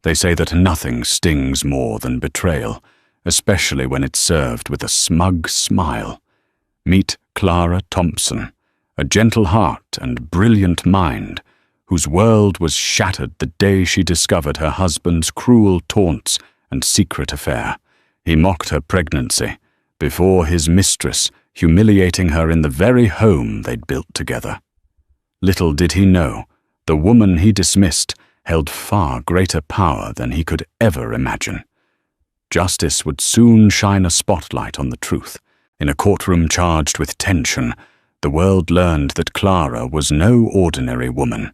They say that nothing stings more than betrayal, especially when it's served with a smug smile. Meet Clara Thompson, a gentle heart and brilliant mind, whose world was shattered the day she discovered her husband's cruel taunts and secret affair. He mocked her pregnancy before his mistress, humiliating her in the very home they'd built together. Little did he know, the woman he dismissed held far greater power than he could ever imagine. Justice would soon shine a spotlight on the truth. In a courtroom charged with tension, the world learned that Clara was no ordinary woman.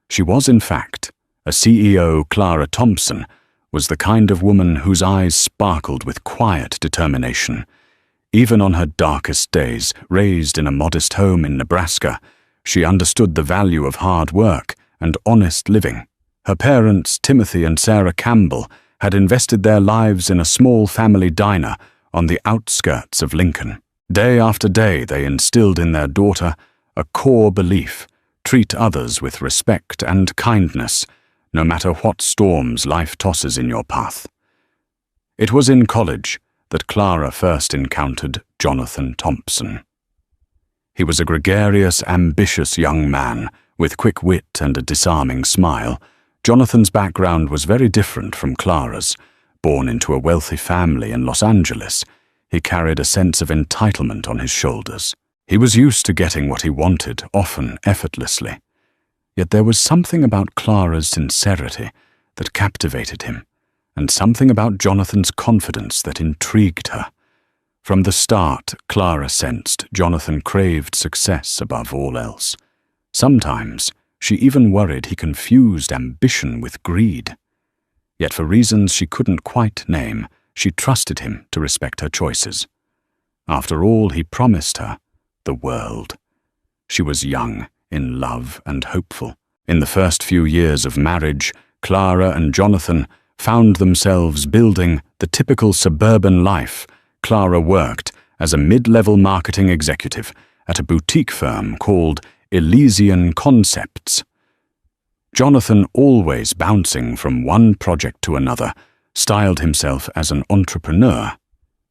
She was, in fact, a CEO. Clara Thompson was the kind of woman whose eyes sparkled with quiet determination. Even on her darkest days, raised in a modest home in Nebraska, she understood the value of hard work and honest living. Her parents, Timothy and Sarah Campbell, had invested their lives in a small family diner on the outskirts of Lincoln. Day after day, they instilled in their daughter a core belief: treat others with respect and kindness, no matter what storms life tosses in your path. It was in college that Clara first encountered Jonathan Thompson. He was a gregarious, ambitious young man with quick wit and a disarming smile. Jonathan's background was very different from Clara's. Born into a wealthy family in Los Angeles, he carried a sense of entitlement on his shoulders. He was used to getting what he wanted, often effortlessly. Yet there was something about Clara's sincerity that captivated him, and something about Jonathan's confidence that intrigued her. From the start, Clara sensed Jonathan craved success above all else. Sometimes, she even worried he confused ambition with greed. Yet for reasons she couldn't quite name, she trusted him to respect her choices. After all, he promised her the world. She was young, in love, and hopeful. In the first few years of marriage, Clara and Jonathan found themselves building the typical suburban life. Clara worked as a mid-level marketing executive at a boutique firm called Elysian Concepts. Jonathan, always bouncing from one project to another, styled himself as an entrepreneur.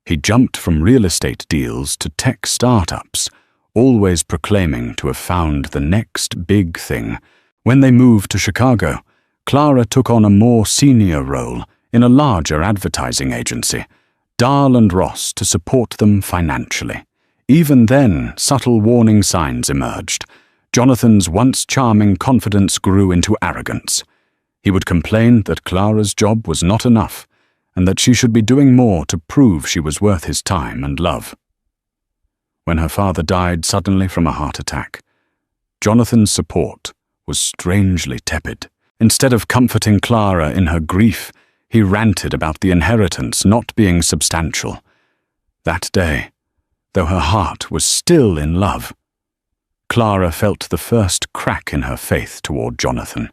He jumped from real estate deals to tech startups, always proclaiming to have found the next big thing. When they moved to Chicago, Clara took on a more senior role in a larger advertising agency, Dahl & Ross, to support them financially. Even then, subtle warning signs emerged. Jonathan's once charming confidence grew into arrogance. He would complain that Clara's job was not enough, and that she should be doing more to prove she was worth his time and love. When her father died suddenly from a heart attack, Jonathan's support was strangely tepid. Instead of comforting Clara in her grief, he ranted about the inheritance not being substantial. That day, though her heart was still in love, Clara felt the first crack in her faith toward Jonathan.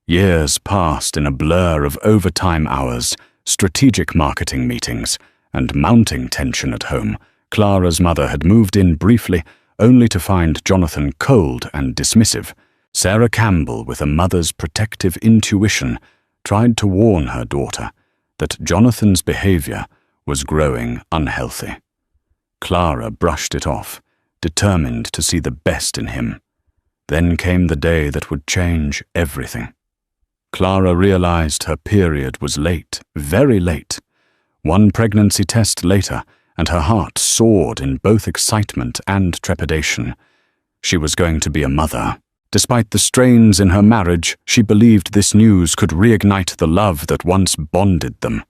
Years passed in a blur of overtime hours, strategic marketing meetings, and mounting tension at home. Clara's mother had moved in briefly, only to find Jonathan cold and dismissive. Sarah Campbell, with a mother's protective intuition, tried to warn her daughter that Jonathan's behavior was growing unhealthy. Clara brushed it off, determined to see the best in him. Then came the day that would change everything. Clara realized her period was late, very late. One pregnancy test later, and her heart soared in both excitement and trepidation. She was going to be a mother. Despite the strains in her marriage, she believed this news could reignite the love that once bonded them.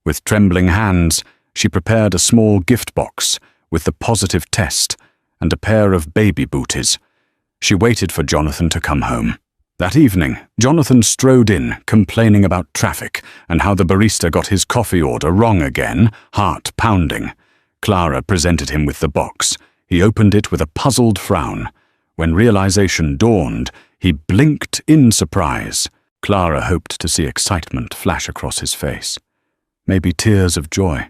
With trembling hands, she prepared a small gift box with the positive test and a pair of baby booties. She waited for Jonathan to come home. That evening, Jonathan strode in, complaining about traffic and how the barista got his coffee order wrong again, heart pounding. Clara presented him with the box. He opened it with a puzzled frown. When realization dawned, he blinked in surprise. Clara hoped to see excitement flash across his face, maybe tears of joy.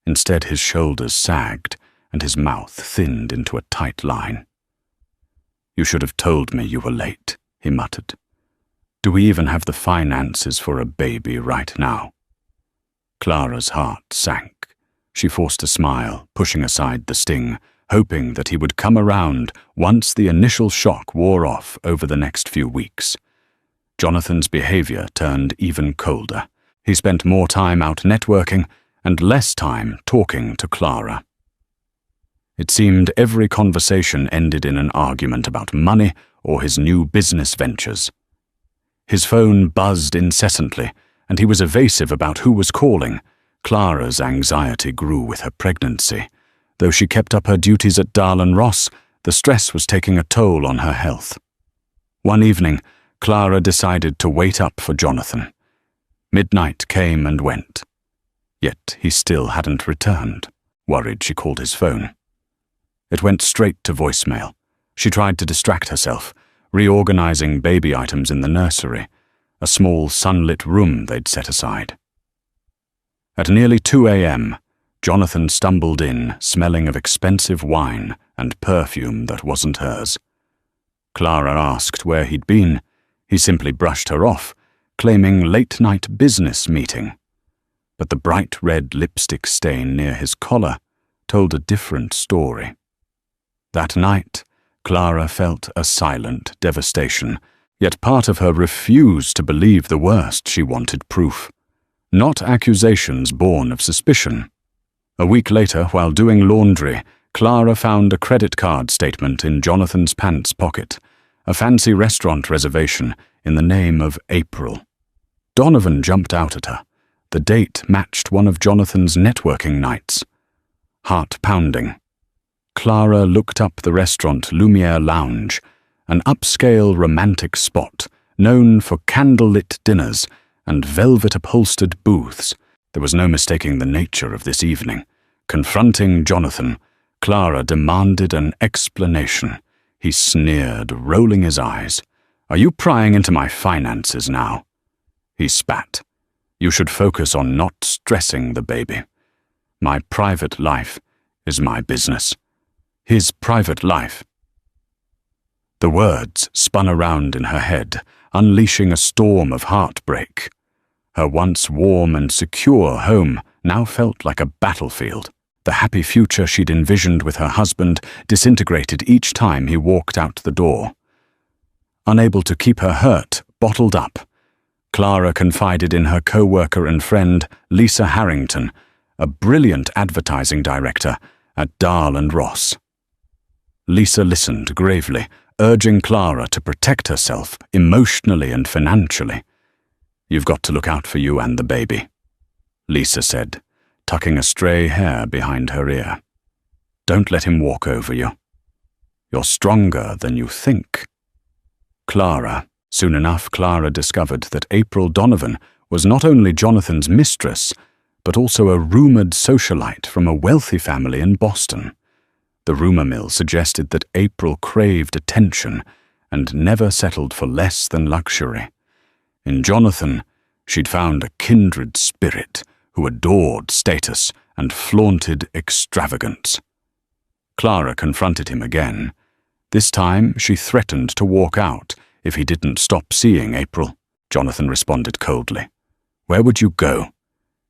Instead, his shoulders sagged and his mouth thinned into a tight line. "You should have told me you were late," he muttered. Do we even have the finances for a baby right now? Clara's heart sank. She forced a smile, pushing aside the sting, hoping that he would come around once the initial shock wore off over the next few weeks. Jonathan's behavior turned even colder. He spent more time out networking and less time talking to Clara. It seemed every conversation ended in an argument about money or his new business ventures. His phone buzzed incessantly, and he was evasive about who was calling. Clara's anxiety grew with her pregnancy. Though she kept up her duties at Dahl & Ross, the stress was taking a toll on her health. One evening, Clara decided to wait up for Jonathan. Midnight came and went. Yet he still hadn't returned. Worried, she called his phone. It went straight to voicemail. She tried to distract herself, reorganizing baby items in the nursery, a small sunlit room they'd set aside. At nearly 2 a.m., Jonathan stumbled in, smelling of expensive wine and perfume that wasn't hers. Clara asked where he'd been. He simply brushed her off, claiming late-night business meeting. But the bright red lipstick stain near his collar told a different story. That night, Clara felt a silent devastation, yet part of her refused to believe the worst. She wanted proof, not accusations born of suspicion. A week later, while doing laundry, Clara found a credit card statement in Jonathan's pants pocket, a fancy restaurant reservation in the name of April. Donovan jumped out at her. The date matched one of Jonathan's networking nights. Heart pounding. Clara looked up the restaurant Lumiere Lounge, an upscale romantic spot known for candlelit dinners and velvet-upholstered booths. There was no mistaking the nature of this evening. Confronting Jonathan, Clara demanded an explanation. He sneered, rolling his eyes. "Are you prying into my finances now?" He spat. "You should focus on not stressing the baby. My private life is my business." His private life. The words spun around in her head, unleashing a storm of heartbreak. Her once warm and secure home now felt like a battlefield. The happy future she'd envisioned with her husband disintegrated each time he walked out the door. Unable to keep her hurt bottled up, Clara confided in her co-worker and friend, Lisa Harrington, a brilliant advertising director at Dahl & Ross. Lisa listened gravely, urging Clara to protect herself emotionally and financially. "You've got to look out for you and the baby," Lisa said, tucking a stray hair behind her ear. "Don't let him walk over you. You're stronger than you think." Soon enough, Clara discovered that April Donovan was not only Jonathan's mistress, but also a rumored socialite from a wealthy family in Boston. The rumor mill suggested that April craved attention and never settled for less than luxury. In Jonathan, she'd found a kindred spirit who adored status and flaunted extravagance. Clara confronted him again. This time, she threatened to walk out if he didn't stop seeing April. Jonathan responded coldly. "Where would you go?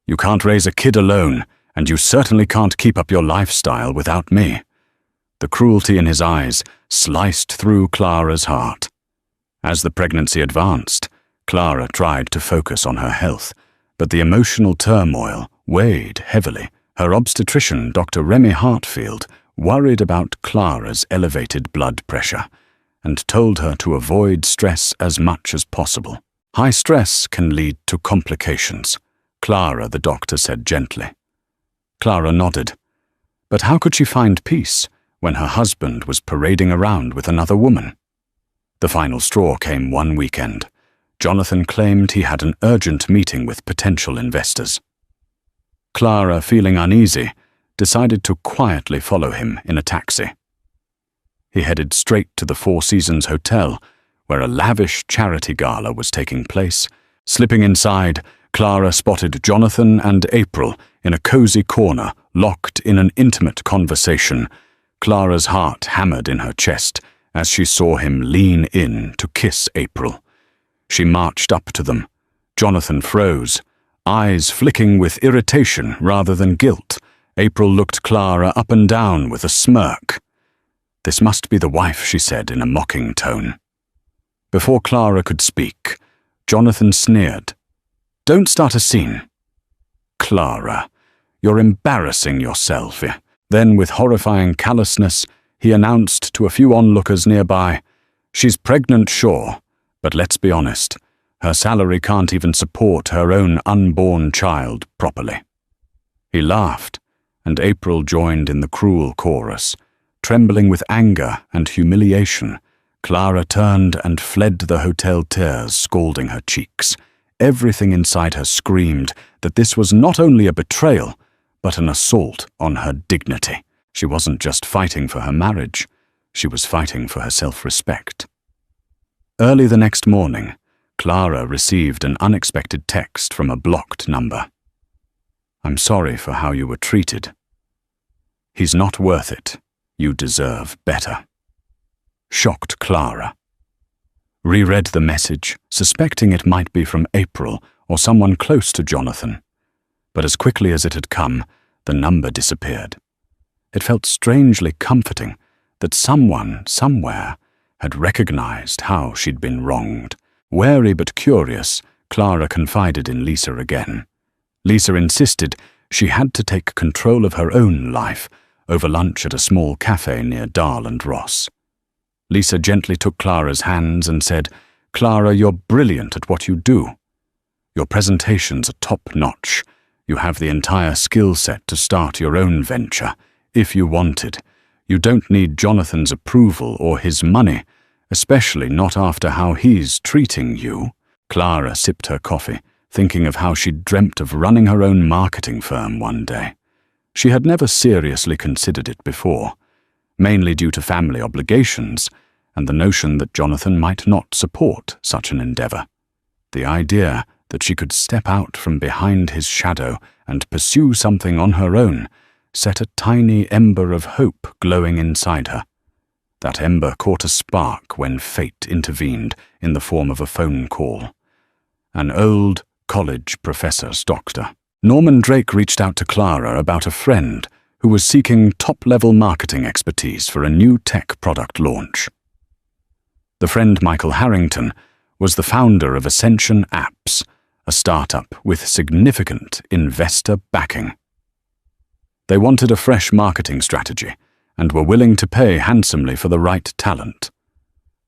You can't raise a kid alone, and you certainly can't keep up your lifestyle without me." The cruelty in his eyes sliced through Clara's heart. As the pregnancy advanced, Clara tried to focus on her health, but the emotional turmoil weighed heavily. Her obstetrician, Dr. Remy Hartfield, worried about Clara's elevated blood pressure and told her to avoid stress as much as possible. "High stress can lead to complications," Clara, the doctor said gently. Clara nodded. But how could she find peace when her husband was parading around with another woman? The final straw came one weekend. Jonathan claimed he had an urgent meeting with potential investors. Clara, feeling uneasy, decided to quietly follow him in a taxi. He headed straight to the Four Seasons Hotel, where a lavish charity gala was taking place. Slipping inside, Clara spotted Jonathan and April in a cozy corner, locked in an intimate conversation. Clara's heart hammered in her chest as she saw him lean in to kiss April. She marched up to them. Jonathan froze, eyes flicking with irritation rather than guilt. April looked Clara up and down with a smirk. "This must be the wife," she said in a mocking tone. Before Clara could speak, Jonathan sneered. "Don't start a scene." "Clara, you're embarrassing yourself." Then, with horrifying callousness, he announced to a few onlookers nearby, "She's pregnant, sure, but let's be honest, her salary can't even support her own unborn child properly." He laughed, and April joined in the cruel chorus. Trembling with anger and humiliation, Clara turned and fled the hotel, tears scalding her cheeks. Everything inside her screamed that this was not only a betrayal, but an assault on her dignity. She wasn't just fighting for her marriage, she was fighting for her self-respect. Early the next morning, Clara received an unexpected text from a blocked number. "I'm sorry for how you were treated. He's not worth it. You deserve better." Shocked Clara reread the message, suspecting it might be from April or someone close to Jonathan. But as quickly as it had come, the number disappeared. It felt strangely comforting that someone, somewhere, had recognized how she'd been wronged. Wary but curious, Clara confided in Lisa again. Lisa insisted she had to take control of her own life over lunch at a small cafe near Dahl and Ross. Lisa gently took Clara's hands and said, "Clara, you're brilliant at what you do. Your presentations are top-notch. You have the entire skill set to start your own venture, if you wanted. You don't need Jonathan's approval or his money, especially not after how he's treating you." Clara sipped her coffee, thinking of how she'd dreamt of running her own marketing firm one day. She had never seriously considered it before, mainly due to family obligations and the notion that Jonathan might not support such an endeavor. The idea that she could step out from behind his shadow and pursue something on her own set a tiny ember of hope glowing inside her. That ember caught a spark when fate intervened in the form of a phone call. An old college professor's doctor. Norman Drake reached out to Clara about a friend who was seeking top-level marketing expertise for a new tech product launch. The friend, Michael Harrington, was the founder of Ascension Apps, a startup with significant investor backing. They wanted a fresh marketing strategy and were willing to pay handsomely for the right talent.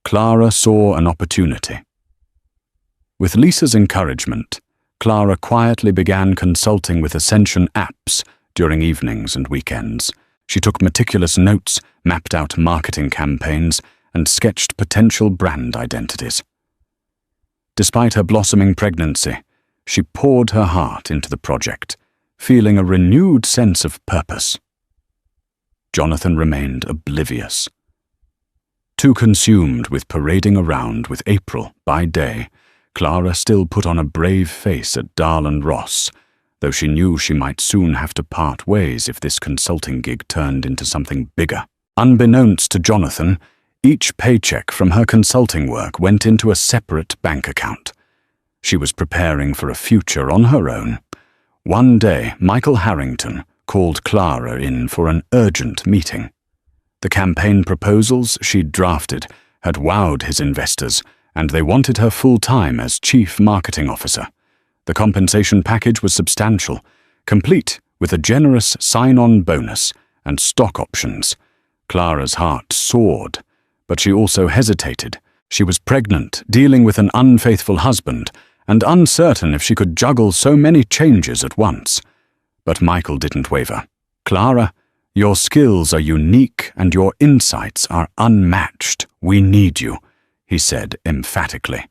Clara saw an opportunity. With Lisa's encouragement, Clara quietly began consulting with Ascension Apps during evenings and weekends. She took meticulous notes, mapped out marketing campaigns, and sketched potential brand identities. Despite her blossoming pregnancy, she poured her heart into the project, feeling a renewed sense of purpose. Jonathan remained oblivious. Too consumed with parading around with April by day, Clara still put on a brave face at Dahl and Ross, though she knew she might soon have to part ways if this consulting gig turned into something bigger. Unbeknownst to Jonathan, each paycheck from her consulting work went into a separate bank account. She was preparing for a future on her own. One day, Michael Harrington called Clara in for an urgent meeting. The campaign proposals she'd drafted had wowed his investors, and they wanted her full-time as Chief Marketing Officer. The compensation package was substantial, complete with a generous sign-on bonus and stock options. Clara's heart soared, but she also hesitated. She was pregnant, dealing with an unfaithful husband, and uncertain if she could juggle so many changes at once. But Michael didn't waver. "Clara, your skills are unique and your insights are unmatched. We need you," he said emphatically.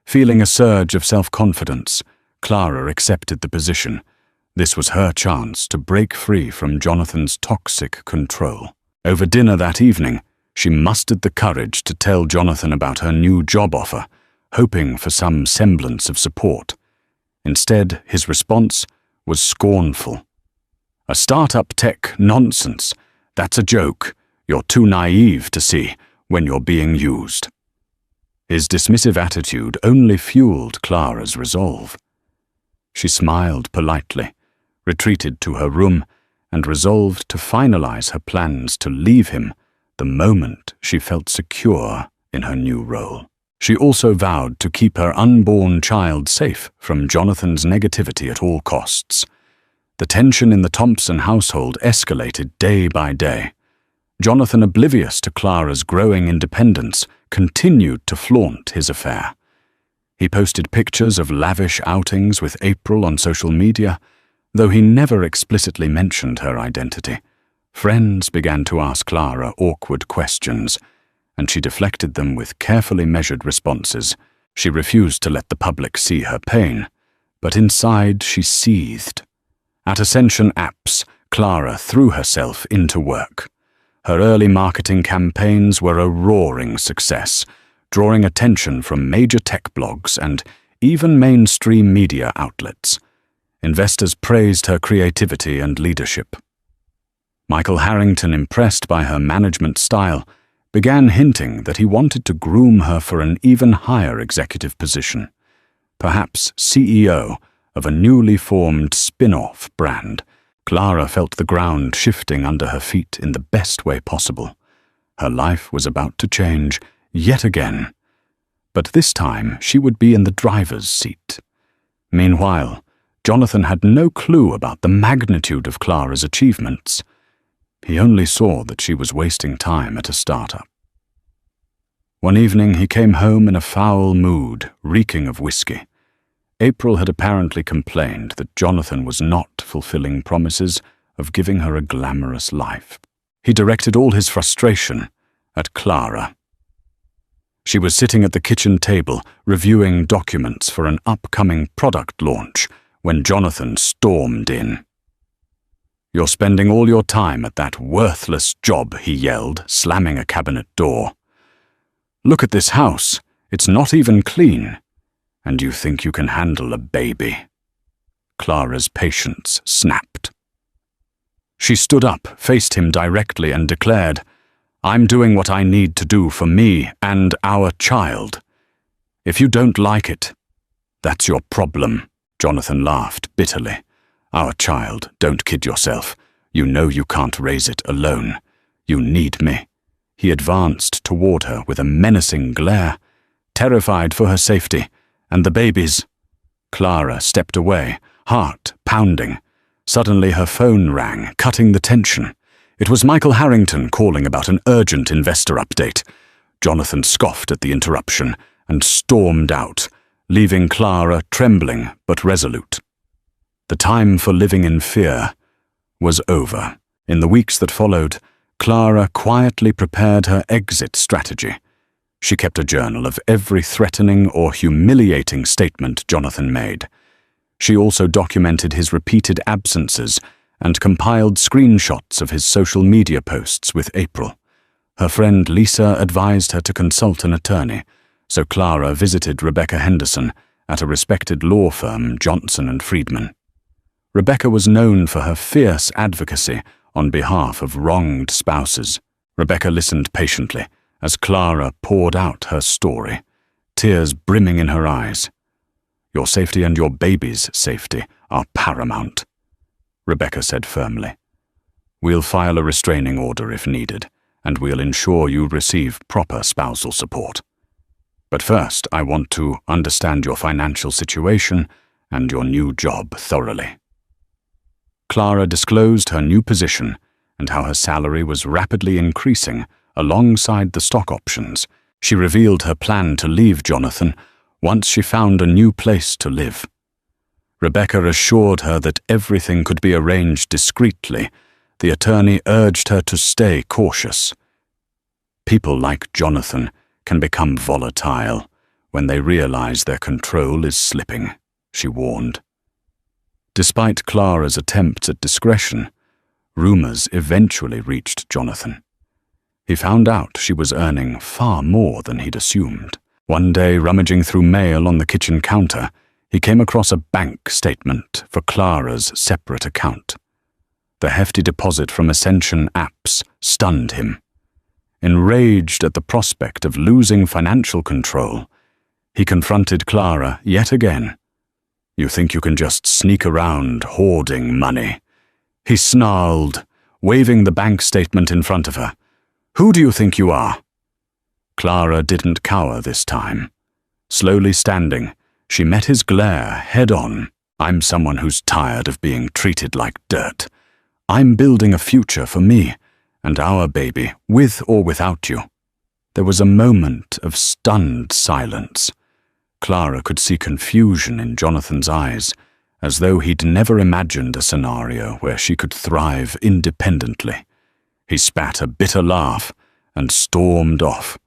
Feeling a surge of self-confidence, Clara accepted the position. This was her chance to break free from Jonathan's toxic control. Over dinner that evening, she mustered the courage to tell Jonathan about her new job offer, hoping for some semblance of support. Instead, his response was scornful. "A startup tech nonsense. That's a joke. You're too naive to see when you're being used." His dismissive attitude only fueled Clara's resolve. She smiled politely, retreated to her room, and resolved to finalize her plans to leave him the moment she felt secure in her new role. She also vowed to keep her unborn child safe from Jonathan's negativity at all costs. The tension in the Thompson household escalated day by day. Jonathan, oblivious to Clara's growing independence, continued to flaunt his affair. He posted pictures of lavish outings with April on social media, though he never explicitly mentioned her identity. Friends began to ask Clara awkward questions, and she deflected them with carefully measured responses. She refused to let the public see her pain, but inside she seethed. At Ascension Apps, Clara threw herself into work. Her early marketing campaigns were a roaring success, drawing attention from major tech blogs and even mainstream media outlets. Investors praised her creativity and leadership. Michael Harrington, impressed by her management style, began hinting that he wanted to groom her for an even higher executive position, perhaps CEO of a newly formed spin-off brand. Clara felt the ground shifting under her feet in the best way possible. Her life was about to change yet again, but this time she would be in the driver's seat. Meanwhile, Jonathan had no clue about the magnitude of Clara's achievements. He only saw that she was wasting time at a startup. One evening he came home in a foul mood, reeking of whiskey. April had apparently complained that Jonathan was not fulfilling promises of giving her a glamorous life. He directed all his frustration at Clara. She was sitting at the kitchen table, reviewing documents for an upcoming product launch, when Jonathan stormed in. "You're spending all your time at that worthless job," he yelled, slamming a cabinet door. "Look at this house. It's not even clean. And you think you can handle a baby?" Clara's patience snapped. She stood up, faced him directly, and declared, "I'm doing what I need to do for me and our child. If you don't like it, that's your problem." Jonathan laughed bitterly. "Our child, don't kid yourself. You know you can't raise it alone. You need me." He advanced toward her with a menacing glare, terrified for her safety and the baby's. Clara stepped away, heart pounding. Suddenly her phone rang, cutting the tension. It was Michael Harrington calling about an urgent investor update. Jonathan scoffed at the interruption and stormed out, leaving Clara trembling but resolute. The time for living in fear was over. In the weeks that followed, Clara quietly prepared her exit strategy. She kept a journal of every threatening or humiliating statement Jonathan made. She also documented his repeated absences and compiled screenshots of his social media posts with April. Her friend Lisa advised her to consult an attorney, so Clara visited Rebecca Henderson at a respected law firm, Johnson & Friedman. Rebecca was known for her fierce advocacy on behalf of wronged spouses. Rebecca listened patiently as Clara poured out her story, tears brimming in her eyes. "Your safety and your baby's safety are paramount," Rebecca said firmly. "We'll file a restraining order if needed, and we'll ensure you receive proper spousal support. But first, I want to understand your financial situation and your new job thoroughly." Clara disclosed her new position and how her salary was rapidly increasing alongside the stock options. She revealed her plan to leave Jonathan once she found a new place to live. Rebecca assured her that everything could be arranged discreetly. The attorney urged her to stay cautious. People like Jonathan can become volatile when they realize their control is slipping, she warned. Despite Clara's attempts at discretion, rumors eventually reached Jonathan. He found out she was earning far more than he'd assumed. One day, rummaging through mail on the kitchen counter, he came across a bank statement for Clara's separate account. The hefty deposit from Ascension Apps stunned him. enraged at the prospect of losing financial control, he confronted Clara yet again. "You think you can just sneak around hoarding money?" he snarled, waving the bank statement in front of her. "Who do you think you are?" Clara didn't cower this time. Slowly standing, she met his glare head-on. "I'm someone who's tired of being treated like dirt. I'm building a future for me and our baby, with or without you." There was a moment of stunned silence. Clara could see confusion in Jonathan's eyes, as though he'd never imagined a scenario where she could thrive independently. He spat a bitter laugh and stormed off.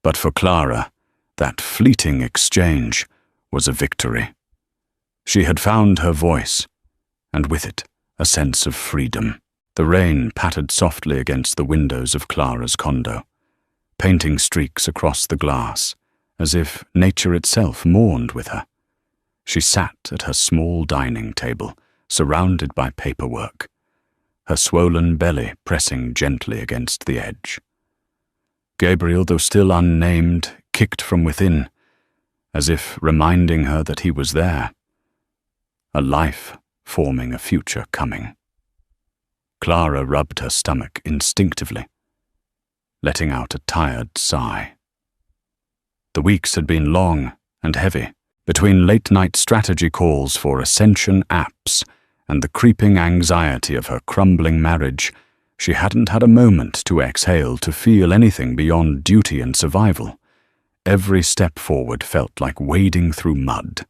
But for Clara, that fleeting exchange was a victory. She had found her voice, and with it, a sense of freedom. The rain pattered softly against the windows of Clara's condo, painting streaks across the glass, as if nature itself mourned with her. She sat at her small dining table, surrounded by paperwork, her swollen belly pressing gently against the edge. Gabriel, though still unnamed, kicked from within, as if reminding her that he was there. A life forming a future coming. Clara rubbed her stomach instinctively, letting out a tired sigh. The weeks had been long and heavy, between late-night strategy calls for Ascension apps and the creeping anxiety of her crumbling marriage. She hadn't had a moment to exhale, to feel anything beyond duty and survival. Every step forward felt like wading through mud.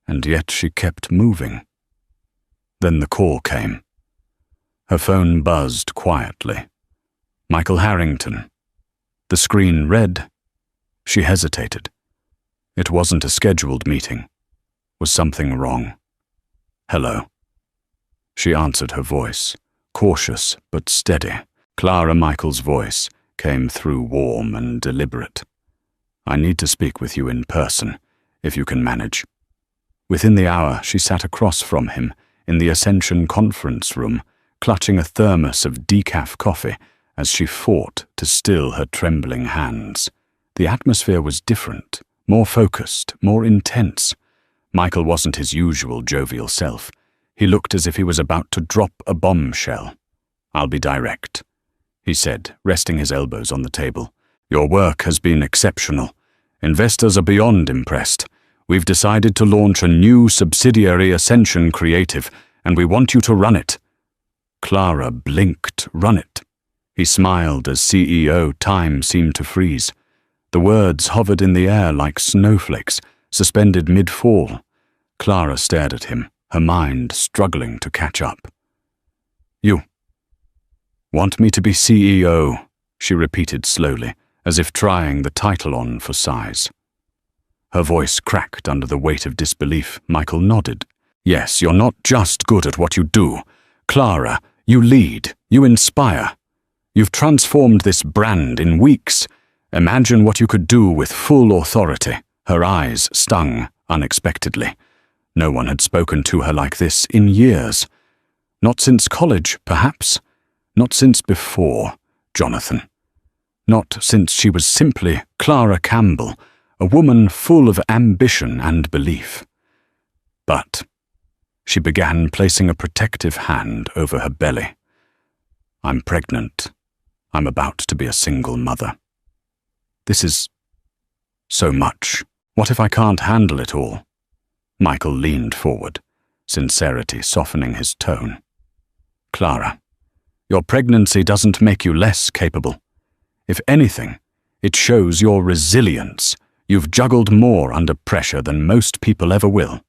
And yet she kept moving. Then the call came. Her phone buzzed quietly. Michael Harrington. The screen read. She hesitated. It wasn't a scheduled meeting. Was something wrong? "Hello." She answered her voice, cautious but steady. Clara Michael's voice came through warm and deliberate. "I need to speak with you in person, if you can manage." Within the hour, she sat across from him in the Ascension conference room, clutching a thermos of decaf coffee as she fought to still her trembling hands. The atmosphere was different, more focused, more intense. Michael wasn't his usual jovial self. He looked as if he was about to drop a bombshell. "I'll be direct," he said, resting his elbows on the table. "Your work has been exceptional. Investors are beyond impressed. We've decided to launch a new subsidiary, Ascension Creative, and we want you to run it." Clara blinked. "Run it." He smiled as CEO. Time seemed to freeze. The words hovered in the air like snowflakes, suspended mid-fall. Clara stared at him, her mind struggling to catch up. "You want me to be CEO?" she repeated slowly, as if trying the title on for size. Her voice cracked under the weight of disbelief. Michael nodded. "Yes, you're not just good at what you do. Clara, you lead, you inspire. You've transformed this brand in weeks. Imagine what you could do with full authority." Her eyes stung unexpectedly. No one had spoken to her like this in years. Not since college, perhaps. Not since before Jonathan. Not since she was simply Clara Campbell, a woman full of ambition and belief. But she began placing a protective hand over her belly. "I'm pregnant. I'm about to be a single mother. This is so much. What if I can't handle it all?" Michael leaned forward, sincerity softening his tone. "Clara, your pregnancy doesn't make you less capable. If anything, it shows your resilience. You've juggled more under pressure than most people ever will.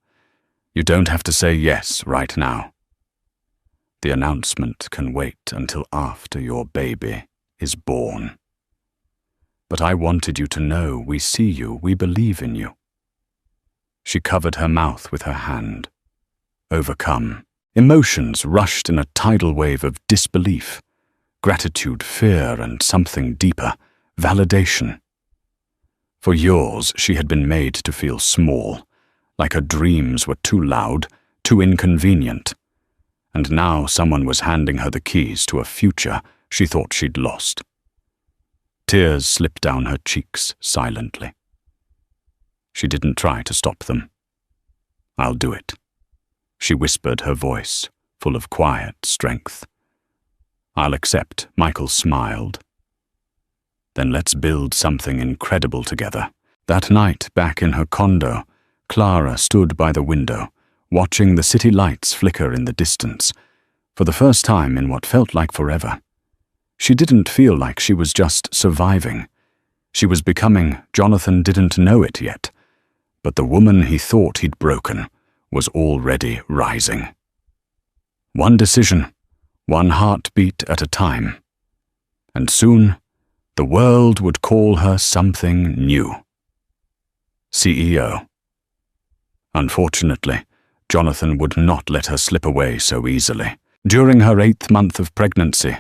You don't have to say yes right now. The announcement can wait until after your baby is born. But I wanted you to know we see you, we believe in you." She covered her mouth with her hand. Overcome, emotions rushed in a tidal wave of disbelief, gratitude, fear, and something deeper, validation. For years, she had been made to feel small, like her dreams were too loud, too inconvenient. And now someone was handing her the keys to a future she thought she'd lost. Tears slipped down her cheeks silently. She didn't try to stop them. "I'll do it," she whispered, her voice full of quiet strength. "I'll accept," Michael smiled. "Then let's build something incredible together." That night, back in her condo, Clara stood by the window, watching the city lights flicker in the distance, for the first time in what felt like forever. She didn't feel like she was just surviving. She was becoming. Jonathan didn't know it yet, but the woman he thought he'd broken was already rising. One decision, one heartbeat at a time. And soon, the world would call her something new. CEO. Unfortunately, Jonathan would not let her slip away so easily. During her 8th month of pregnancy,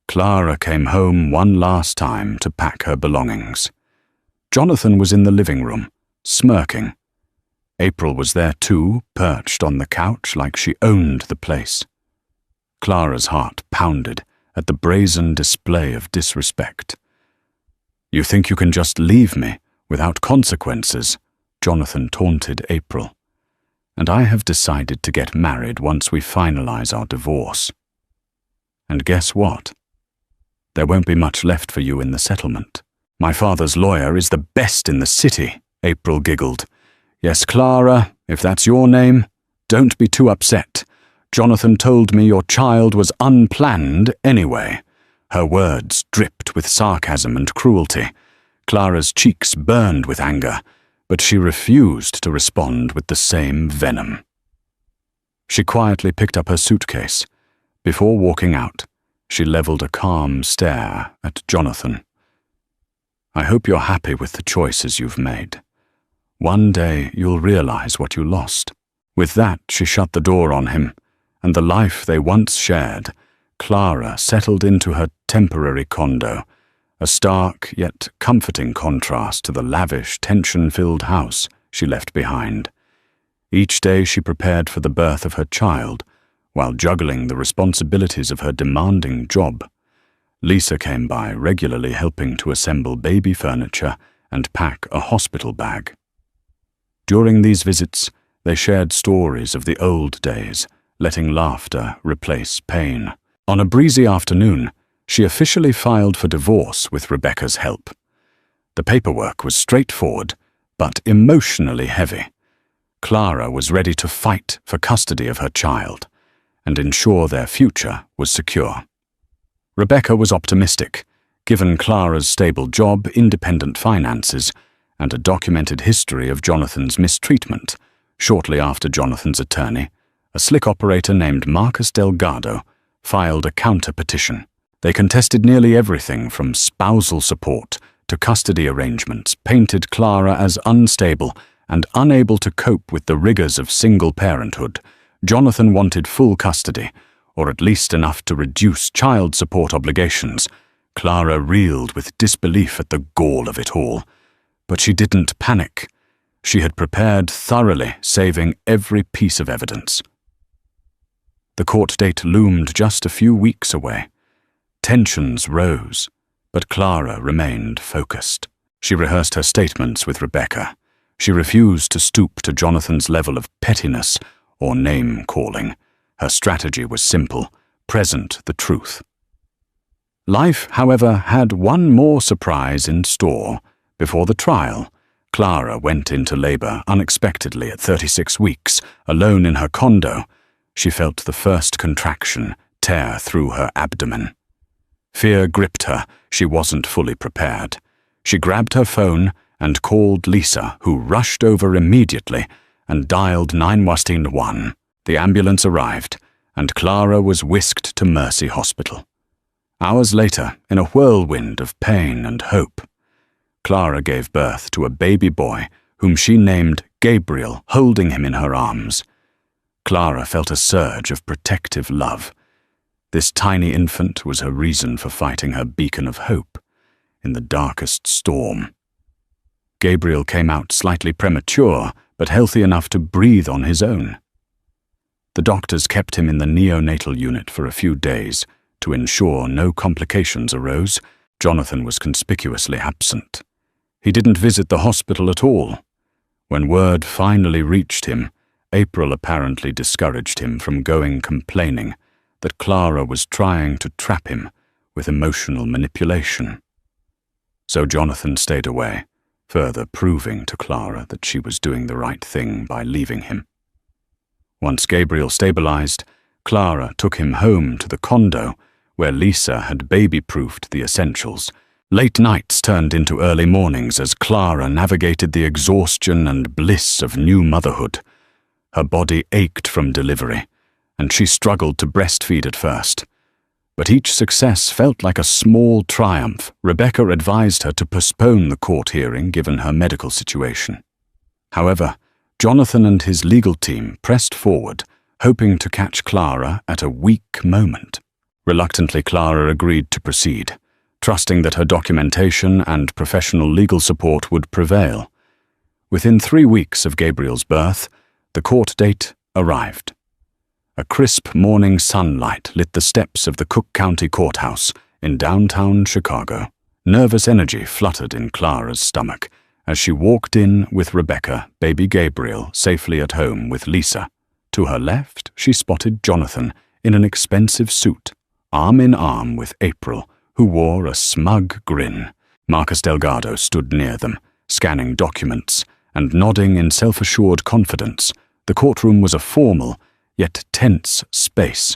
Clara came home one last time to pack her belongings. Jonathan was in the living room, smirking. April was there too, perched on the couch like she owned the place. Clara's heart pounded at the brazen display of disrespect. "You think you can just leave me without consequences?" Jonathan taunted April. "And I have decided to get married once we finalize our divorce. And guess what? There won't be much left for you in the settlement. My father's lawyer is the best in the city," April giggled. "Yes, Clara, if that's your name, don't be too upset. Jonathan told me your child was unplanned anyway." Her words dripped with sarcasm and cruelty. Clara's cheeks burned with anger, but she refused to respond with the same venom. She quietly picked up her suitcase. Before walking out, she leveled a calm stare at Jonathan. "I hope you're happy with the choices you've made. One day you'll realize what you lost." With that, she shut the door on him, and the life they once shared, Clara settled into her temporary condo, a stark yet comforting contrast to the lavish, tension-filled house she left behind. Each day she prepared for the birth of her child, while juggling the responsibilities of her demanding job. Lisa came by, regularly helping to assemble baby furniture and pack a hospital bag. During these visits, they shared stories of the old days, letting laughter replace pain. On a breezy afternoon, she officially filed for divorce with Rebecca's help. The paperwork was straightforward, but emotionally heavy. Clara was ready to fight for custody of her child and ensure their future was secure. Rebecca was optimistic, given Clara's stable job, independent finances, and a documented history of Jonathan's mistreatment. Shortly after Jonathan's attorney, a slick operator named Marcus Delgado, filed a counter-petition. They contested nearly everything from spousal support to custody arrangements, painted Clara as unstable and unable to cope with the rigors of single parenthood. Jonathan wanted full custody, or at least enough to reduce child support obligations. Clara reeled with disbelief at the gall of it all. But she didn't panic. She had prepared thoroughly, saving every piece of evidence. The court date loomed just a few weeks away. Tensions rose, but Clara remained focused. She rehearsed her statements with Rebecca. She refused to stoop to Jonathan's level of pettiness or name-calling. Her strategy was simple: present the truth. Life, however, had one more surprise in store. Before the trial, Clara went into labor unexpectedly at 36 weeks, alone in her condo. She felt the first contraction tear through her abdomen. Fear gripped her. She wasn't fully prepared. She grabbed her phone and called Lisa, who rushed over immediately and dialed 911. The ambulance arrived, and Clara was whisked to Mercy Hospital. Hours later, in a whirlwind of pain and hope, Clara gave birth to a baby boy whom she named Gabriel, holding him in her arms. Clara felt a surge of protective love. This tiny infant was her reason for fighting her beacon of hope in the darkest storm. Gabriel came out slightly premature, but healthy enough to breathe on his own. The doctors kept him in the neonatal unit for a few days to ensure no complications arose. Jonathan was conspicuously absent. He didn't visit the hospital at all. When word finally reached him, April apparently discouraged him from going, complaining that Clara was trying to trap him with emotional manipulation. So Jonathan stayed away, further proving to Clara that she was doing the right thing by leaving him. Once Gabriel stabilized, Clara took him home to the condo where Lisa had baby-proofed the essentials. Late nights turned into early mornings as Clara navigated the exhaustion and bliss of new motherhood. Her body ached from delivery, and she struggled to breastfeed at first. But each success felt like a small triumph. Rebecca advised her to postpone the court hearing given her medical situation. However, Jonathan and his legal team pressed forward, hoping to catch Clara at a weak moment. Reluctantly, Clara agreed to proceed, trusting that her documentation and professional legal support would prevail. Within 3 weeks of Gabriel's birth, the court date arrived. A crisp morning sunlight lit the steps of the Cook County Courthouse in downtown Chicago. Nervous energy fluttered in Clara's stomach as she walked in with Rebecca, baby Gabriel, safely at home with Lisa. To her left, she spotted Jonathan in an expensive suit, arm in arm with April, who wore a smug grin. Marcus Delgado stood near them, scanning documents and nodding in self-assured confidence. The courtroom was a formal, yet tense space.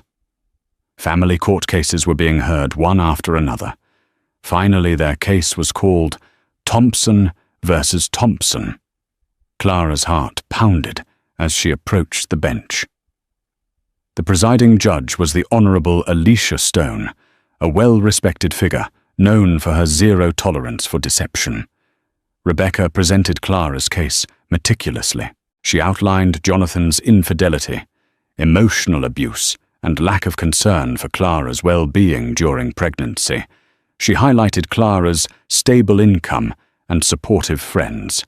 Family court cases were being heard one after another. Finally, their case was called Thompson versus Thompson. Clara's heart pounded as she approached the bench. The presiding judge was the Honorable Alicia Stone, a well-respected figure known for her zero tolerance for deception. Rebecca presented Clara's case meticulously. She outlined Jonathan's infidelity, emotional abuse, and lack of concern for Clara's well-being during pregnancy. She highlighted Clara's stable income and supportive friends.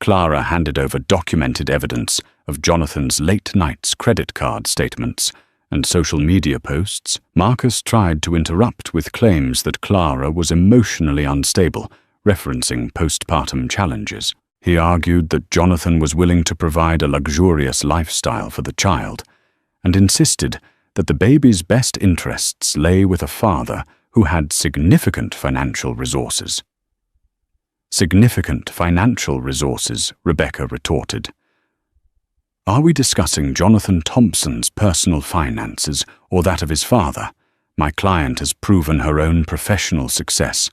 Clara handed over documented evidence of Jonathan's late nights credit card statements and social media posts. Marcus tried to interrupt with claims that Clara was emotionally unstable, referencing postpartum challenges. He argued that Jonathan was willing to provide a luxurious lifestyle for the child, and insisted that the baby's best interests lay with a father who had significant financial resources. Significant financial resources, Rebecca retorted. Are we discussing Jonathan Thompson's personal finances or that of his father? My client has proven her own professional success.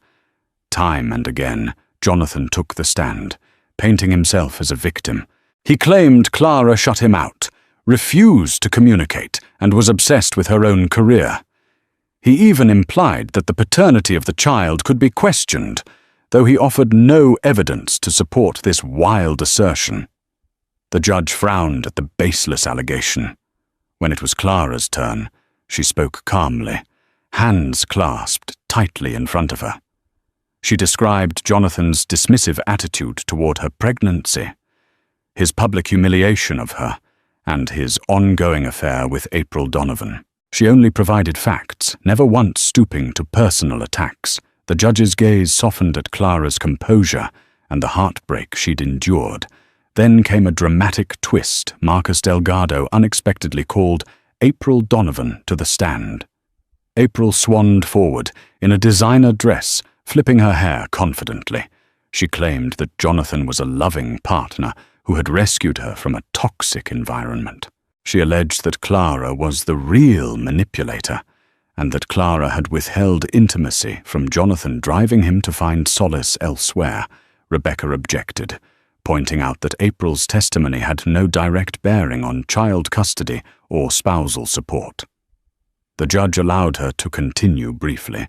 Time and again, Jonathan took the stand, painting himself as a victim. He claimed Clara shut him out, refused to communicate, and was obsessed with her own career. He even implied that the paternity of the child could be questioned, though he offered no evidence to support this wild assertion. The judge frowned at the baseless allegation. When it was Clara's turn, she spoke calmly, hands clasped tightly in front of her. She described Jonathan's dismissive attitude toward her pregnancy, his public humiliation of her, and his ongoing affair with April Donovan. She only provided facts, never once stooping to personal attacks. The judge's gaze softened at Clara's composure and the heartbreak she'd endured. Then came a dramatic twist. Marcus Delgado unexpectedly called April Donovan to the stand. April swanned forward in a designer dress, flipping her hair confidently. She claimed that Jonathan was a loving partner who had rescued her from a toxic environment. She alleged that Clara was the real manipulator, and that Clara had withheld intimacy from Jonathan, driving him to find solace elsewhere. Rebecca objected, pointing out that April's testimony had no direct bearing on child custody or spousal support. The judge allowed her to continue briefly,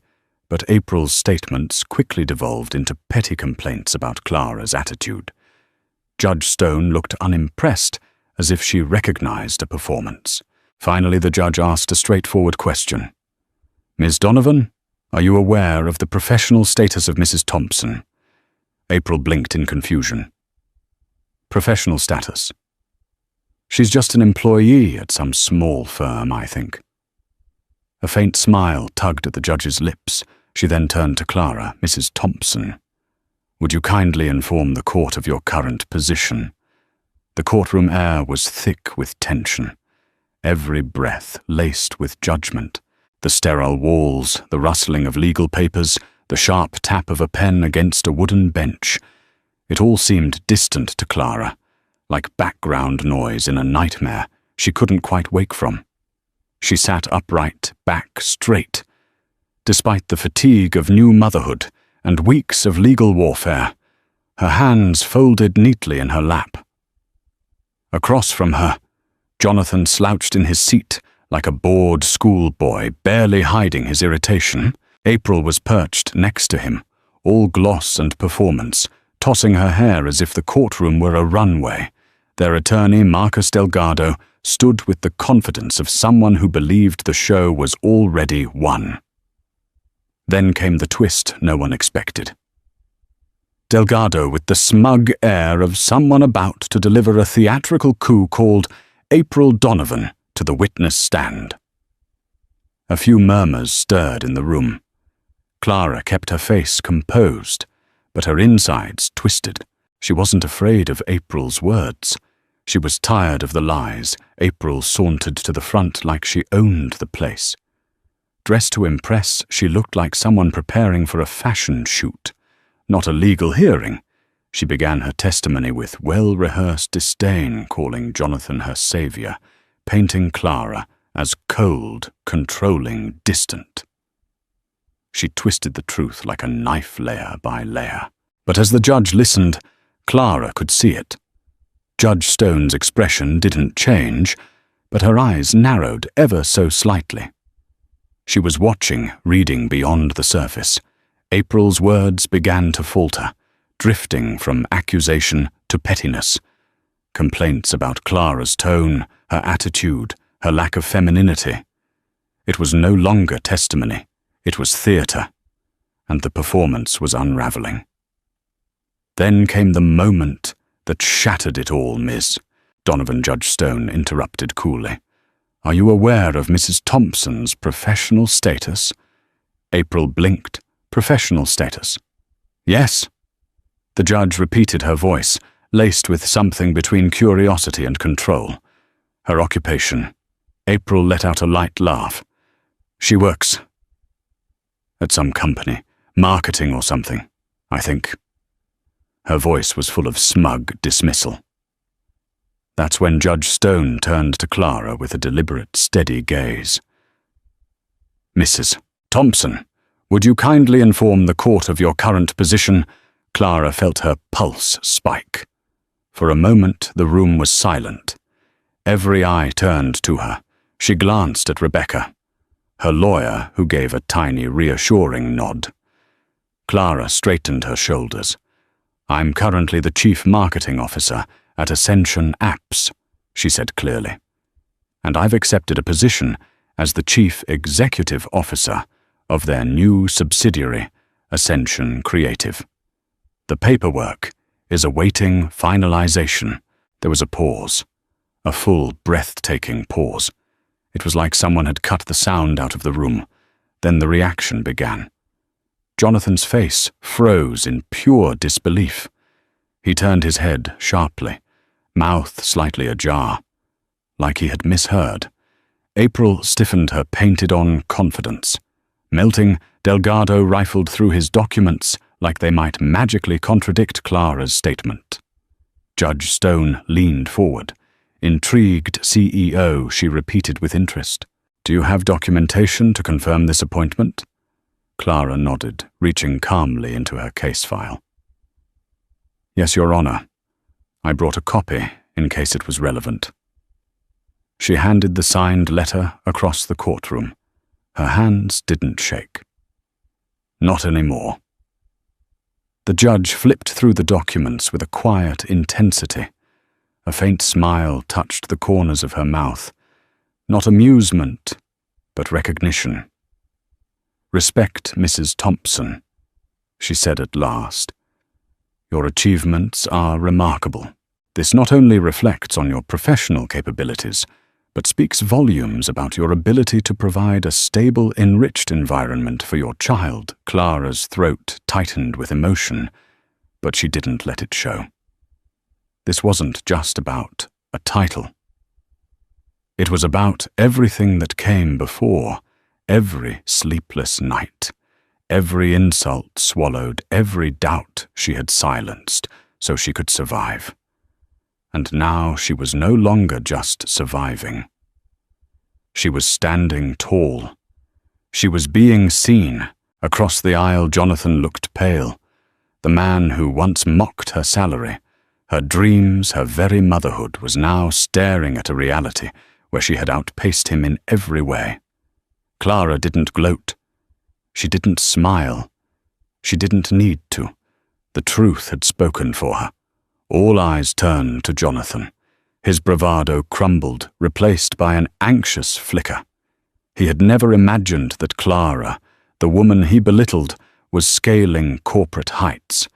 but April's statements quickly devolved into petty complaints about Clara's attitude. Judge Stone looked unimpressed, as if she recognized a performance. Finally, the judge asked a straightforward question. Ms. Donovan, are you aware of the professional status of Mrs. Thompson? April blinked in confusion. Professional status. She's just an employee at some small firm, I think. A faint smile tugged at the judge's lips, She then turned to Clara. "Mrs. Thompson, would you kindly inform the court of your current position?" The courtroom air was thick with tension, every breath laced with judgment. The sterile walls, the rustling of legal papers, the sharp tap of a pen against a wooden bench. It all seemed distant to Clara, like background noise in a nightmare she couldn't quite wake from. She sat upright, back straight. Despite the fatigue of new motherhood and weeks of legal warfare, her hands folded neatly in her lap. Across from her, Jonathan slouched in his seat like a bored schoolboy, barely hiding his irritation. April was perched next to him, all gloss and performance, tossing her hair as if the courtroom were a runway. Their attorney, Marcus Delgado, stood with the confidence of someone who believed the show was already won. Then came the twist no one expected. Delgado, with the smug air of someone about to deliver a theatrical coup, called April Donovan to the witness stand. A few murmurs stirred in the room. Clara kept her face composed, but her insides twisted. She wasn't afraid of April's words. She was tired of the lies. April sauntered to the front like she owned the place. Dressed to impress, she looked like someone preparing for a fashion shoot, not a legal hearing. She began her testimony with well-rehearsed disdain, calling Jonathan her savior, painting Clara as cold, controlling, distant. She twisted the truth like a knife layer by layer. But as the judge listened, Clara could see it. Judge Stone's expression didn't change, but her eyes narrowed ever so slightly. She was watching, reading beyond the surface. April's words began to falter, drifting from accusation to pettiness. Complaints about Clara's tone, her attitude, her lack of femininity. It was no longer testimony, it was theatre, and the performance was unraveling. Then came the moment that shattered it all, Miss. Donovan Judge Stone interrupted coolly. "Are you aware of Mrs. Thompson's professional status?" April blinked. "Professional status?" "Yes." The judge repeated her voice, laced with something between curiosity and control. "Her occupation." April let out a light laugh. "She works at some company, marketing or something, I think." Her voice was full of smug dismissal. That's when Judge Stone turned to Clara with a deliberate, steady gaze. "Mrs. Thompson, would you kindly inform the court of your current position?" Clara felt her pulse spike. For a moment, the room was silent. Every eye turned to her. She glanced at Rebecca, her lawyer, who gave a tiny, reassuring nod. Clara straightened her shoulders. "I'm currently the Chief Marketing Officer at Ascension Apps," she said clearly. "And I've accepted a position as the Chief Executive Officer of their new subsidiary, Ascension Creative. The paperwork is awaiting finalization." There was a pause, a full, breathtaking pause. It was like someone had cut the sound out of the room. Then the reaction began. Jonathan's face froze in pure disbelief. He turned his head sharply, mouth slightly ajar, like he had misheard. April stiffened her painted-on confidence. Melting, Delgado rifled through his documents like they might magically contradict Clara's statement. Judge Stone leaned forward. Intrigued CEO, she repeated with interest. "Do you have documentation to confirm this appointment?" Clara nodded, reaching calmly into her case file. "Yes, Your Honor. I brought a copy in case it was relevant." She handed the signed letter across the courtroom. Her hands didn't shake. "Not anymore." The judge flipped through the documents with a quiet intensity. A faint smile touched the corners of her mouth. Not amusement, but recognition. "Respect, Mrs. Thompson," she said at last. "Your achievements are remarkable. This not only reflects on your professional capabilities, but speaks volumes about your ability to provide a stable, enriched environment for your child. Clara's throat tightened with emotion, but she didn't let it show. This wasn't just about a title. It was about everything that came before, every sleepless night, every insult swallowed, every doubt she had silenced so she could survive. And now she was no longer just surviving. She was standing tall. She was being seen. Across the aisle, Jonathan looked pale. The man who once mocked her salary, her dreams, her very motherhood, was now staring at a reality where she had outpaced him in every way. Clara didn't gloat. She didn't smile. She didn't need to. The truth had spoken for her. All eyes turned to Jonathan. His bravado crumbled, replaced by an anxious flicker. He had never imagined that Clara, the woman he belittled, was scaling corporate heights.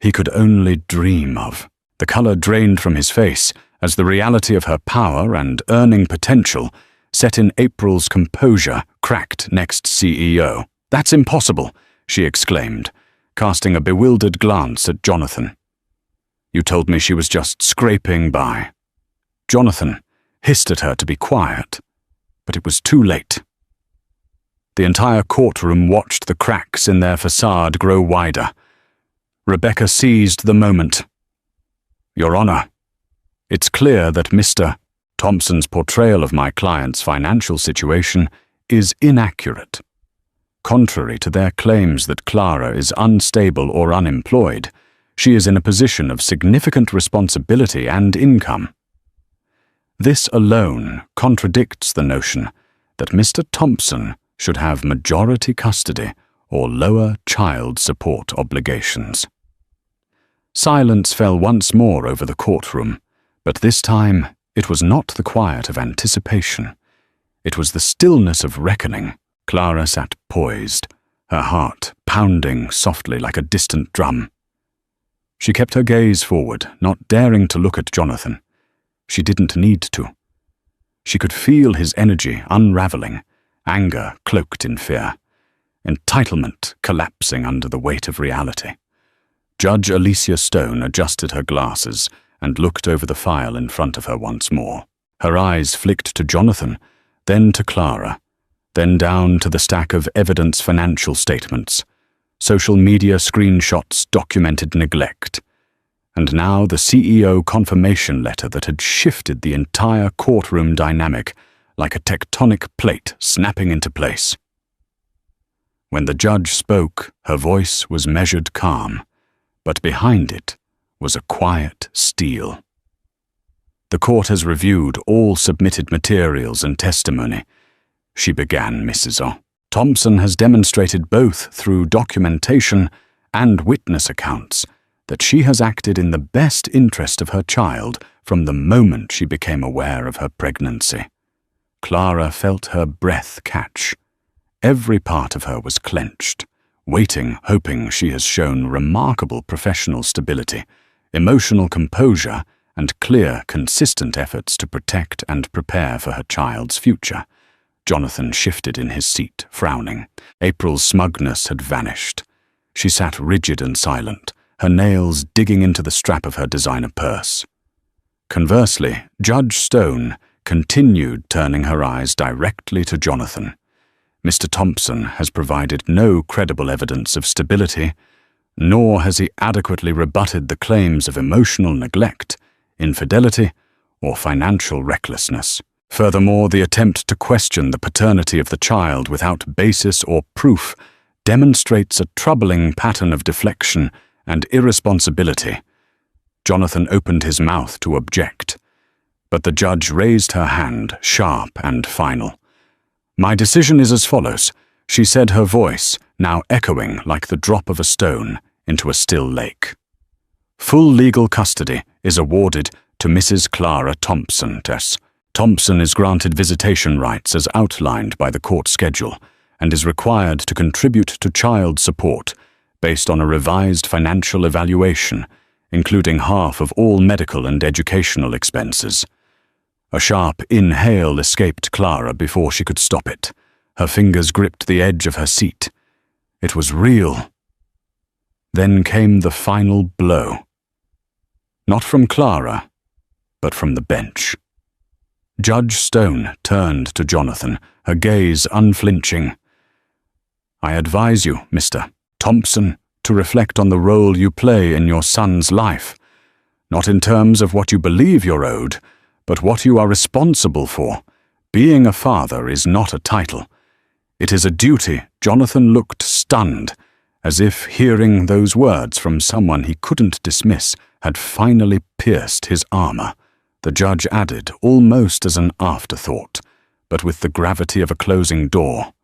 He could only dream of. The color drained from his face as the reality of her power and earning potential set in April's composure cracked next CEO. "That's impossible," she exclaimed, casting a bewildered glance at Jonathan. "You told me she was just scraping by." Jonathan hissed at her to be quiet, but it was too late. The entire courtroom watched the cracks in their facade grow wider. Rebecca seized the moment. "Your Honor, it's clear that Mr. Thompson's portrayal of my client's financial situation is inaccurate. Contrary to their claims that Clara is unstable or unemployed, she is in a position of significant responsibility and income. This alone contradicts the notion that Mr. Thompson should have majority custody or lower child support obligations." Silence fell once more over the courtroom, but this time it was not the quiet of anticipation. It was the stillness of reckoning. Clara sat poised, her heart pounding softly like a distant drum. She kept her gaze forward, not daring to look at Jonathan. She didn't need to. She could feel his energy unraveling, anger cloaked in fear, entitlement collapsing under the weight of reality. Judge Alicia Stone adjusted her glasses and looked over the file in front of her once more. Her eyes flicked to Jonathan, then to Clara, then down to the stack of evidence financial statements. Social media screenshots documented neglect. And now the CEO confirmation letter that had shifted the entire courtroom dynamic like a tectonic plate snapping into place. When the judge spoke, her voice was measured calm, but behind it was a quiet steel. "The court has reviewed all submitted materials and testimony," she began, Mrs. O. "Thompson has demonstrated both through documentation and witness accounts that she has acted in the best interest of her child from the moment she became aware of her pregnancy." Clara felt her breath catch. Every part of her was clenched, waiting, hoping. She has shown remarkable professional stability, emotional composure, and clear, consistent efforts to protect and prepare for her child's future. Jonathan shifted in his seat, frowning. April's smugness had vanished. She sat rigid and silent, her nails digging into the strap of her designer purse. Conversely, Judge Stone continued turning her eyes directly to Jonathan. "Mr. Thompson has provided no credible evidence of stability, nor has he adequately rebutted the claims of emotional neglect, infidelity, or financial recklessness. Furthermore, the attempt to question the paternity of the child without basis or proof demonstrates a troubling pattern of deflection and irresponsibility." Jonathan opened his mouth to object, but the judge raised her hand, sharp and final. "My decision is as follows," she said, her voice now echoing like the drop of a stone into a still lake. "Full legal custody is awarded to Mrs. Clara Thompson, Tess. Thompson is granted visitation rights as outlined by the court schedule and is required to contribute to child support based on a revised financial evaluation, including half of all medical and educational expenses. A sharp inhale escaped Clara before she could stop it. Her fingers gripped the edge of her seat. It was real. Then came the final blow. Not from Clara, but from the bench. Judge Stone turned to Jonathan, her gaze unflinching. "I advise you, Mr. Thompson, to reflect on the role you play in your son's life, not in terms of what you believe you're owed, but what you are responsible for. Being a father is not a title. It is a duty." Jonathan looked stunned, as if hearing those words from someone he couldn't dismiss had finally pierced his armor. The judge added, almost as an afterthought, but with the gravity of a closing door.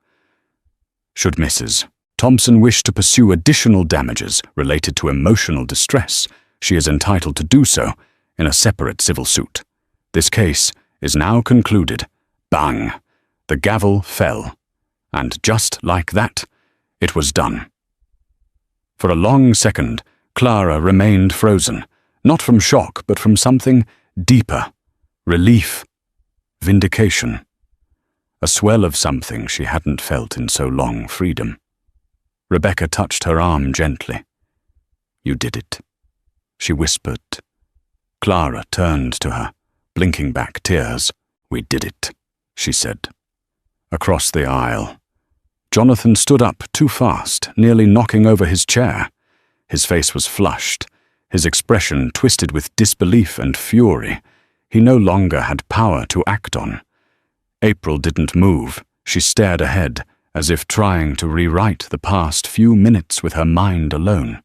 "Should Mrs. Thompson wish to pursue additional damages related to emotional distress, she is entitled to do so in a separate civil suit. This case is now concluded." Bang! The gavel fell. And just like that, it was done. For a long second, Clara remained frozen, not from shock, but from something deeper. Relief. Vindication. A swell of something she hadn't felt in so long. Freedom. Rebecca touched her arm gently. "You did it," she whispered. Clara turned to her, blinking back tears. "We did it," she said. Across the aisle, Jonathan stood up too fast, nearly knocking over his chair. His face was flushed, his expression twisted with disbelief and fury. He no longer had power to act on. April didn't move. She stared ahead, as if trying to rewrite the past few minutes with her mind alone.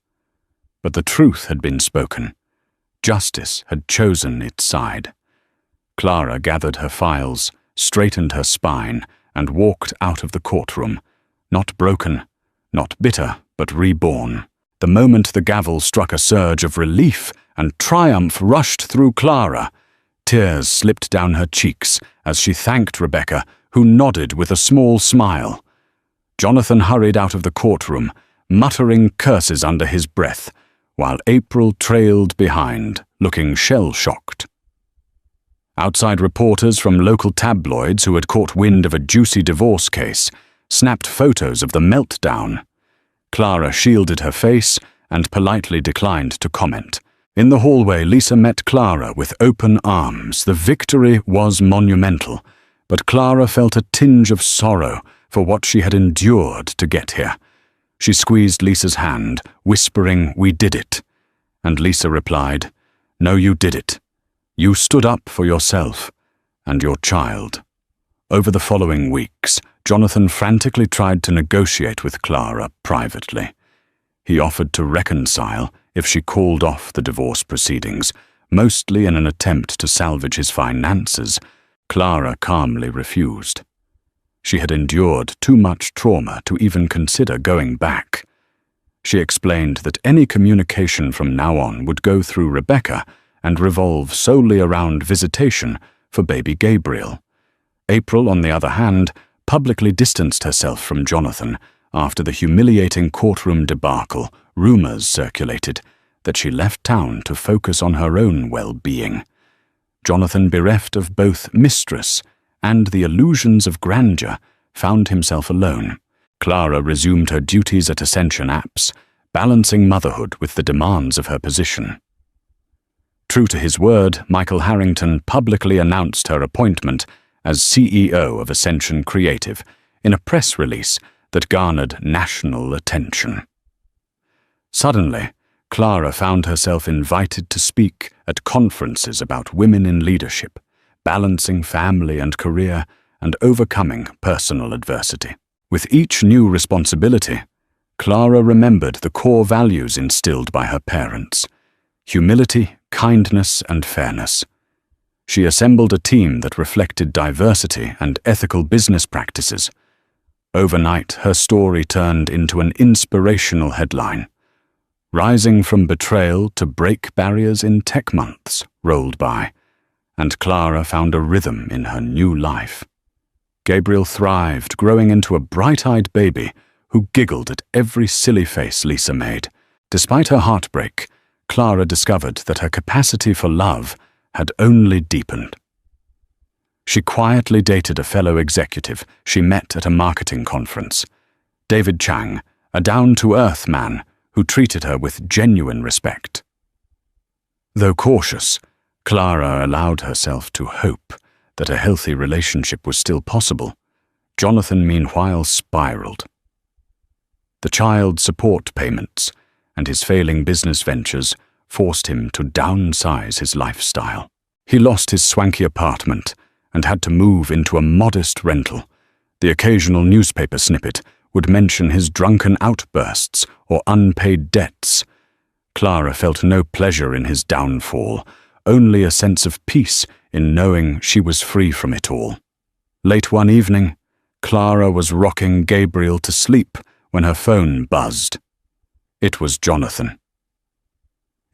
But the truth had been spoken. Justice had chosen its side. Clara gathered her files, straightened her spine, and walked out of the courtroom. Not broken, not bitter, but reborn. The moment the gavel struck, a surge of relief and triumph rushed through Clara. Tears slipped down her cheeks as she thanked Rebecca, who nodded with a small smile. Jonathan hurried out of the courtroom, muttering curses under his breath, while April trailed behind, looking shell-shocked. Outside, reporters from local tabloids who had caught wind of a juicy divorce case snapped photos of the meltdown. Clara shielded her face and politely declined to comment. In the hallway, Lisa met Clara with open arms. The victory was monumental, but Clara felt a tinge of sorrow for what she had endured to get here. She squeezed Lisa's hand, whispering, "We did it." And Lisa replied, "No, you did it. You stood up for yourself and your child." Over the following weeks, Jonathan frantically tried to negotiate with Clara privately. He offered to reconcile if she called off the divorce proceedings, mostly in an attempt to salvage his finances. Clara calmly refused. She had endured too much trauma to even consider going back. She explained that any communication from now on would go through Rebecca and revolve solely around visitation for baby Gabriel. April, on the other hand, publicly distanced herself from Jonathan after the humiliating courtroom debacle. Rumors circulated that she left town to focus on her own well-being. Jonathan, bereft of both Mistress and the illusions of grandeur, found himself alone. Clara resumed her duties at Ascension Apps, balancing motherhood with the demands of her position. True to his word, Michael Harrington publicly announced her appointment as CEO of Ascension Creative in a press release that garnered national attention. Suddenly, Clara found herself invited to speak at conferences about women in leadership, balancing family and career, and overcoming personal adversity. With each new responsibility, Clara remembered the core values instilled by her parents: humility, kindness, and fairness. She assembled a team that reflected diversity and ethical business practices. Overnight, her story turned into an inspirational headline. "Rising from betrayal to break barriers in tech months" rolled by, and Clara found a rhythm in her new life. Gabriel thrived, growing into a bright-eyed baby who giggled at every silly face Lisa made. Despite her heartbreak, Clara discovered that her capacity for love had only deepened. She quietly dated a fellow executive she met at a marketing conference, David Chang, a down-to-earth man who treated her with genuine respect. Though cautious, Clara allowed herself to hope that a healthy relationship was still possible. Jonathan, meanwhile, spiraled. The child support payments and his failing business ventures forced him to downsize his lifestyle. He lost his swanky apartment and had to move into a modest rental. The occasional newspaper snippet would mention his drunken outbursts or unpaid debts. Clara felt no pleasure in his downfall, only a sense of peace in knowing she was free from it all. Late one evening, Clara was rocking Gabriel to sleep when her phone buzzed. It was Jonathan.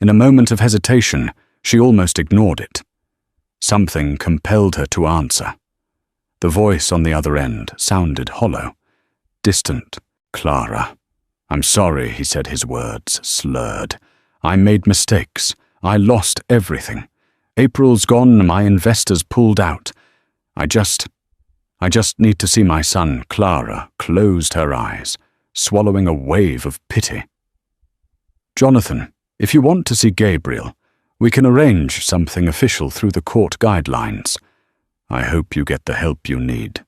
In a moment of hesitation, she almost ignored it. Something compelled her to answer. The voice on the other end sounded hollow, distant. "Clara, I'm sorry," he said, his words slurred. "I made mistakes. I lost everything. April's gone, my investors pulled out. I just need to see my son." Clara closed her eyes, swallowing a wave of pity. "Jonathan, if you want to see Gabriel, we can arrange something official through the court guidelines. I hope you get the help you need."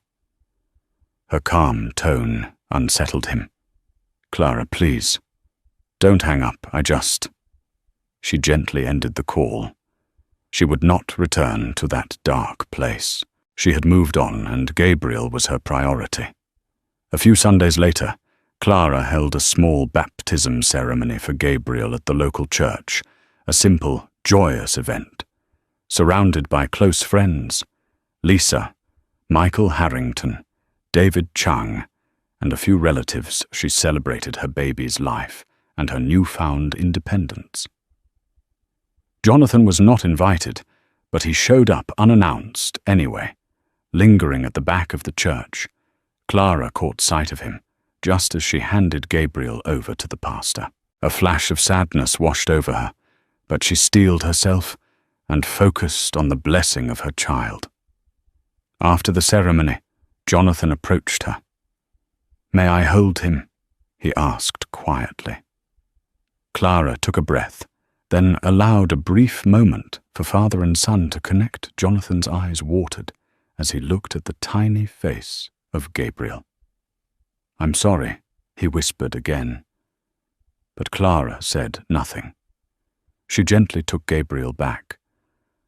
Her calm tone unsettled him. "Clara, please, don't hang up. She gently ended the call. She would not return to that dark place. She had moved on, and Gabriel was her priority. A few Sundays later, Clara held a small baptism ceremony for Gabriel at the local church, a simple, joyous event. Surrounded by close friends, Lisa, Michael Harrington, David Chang, and a few relatives, she celebrated her baby's life and her newfound independence. Jonathan was not invited, but he showed up unannounced anyway, lingering at the back of the church. Clara caught sight of him, just as she handed Gabriel over to the pastor. A flash of sadness washed over her, but she steeled herself and focused on the blessing of her child. After the ceremony, Jonathan approached her. "May I hold him?" he asked quietly. Clara took a breath, then allowed a brief moment for father and son to connect. Jonathan's eyes watered as he looked at the tiny face of Gabriel. "I'm sorry," he whispered again. But Clara said nothing. She gently took Gabriel back,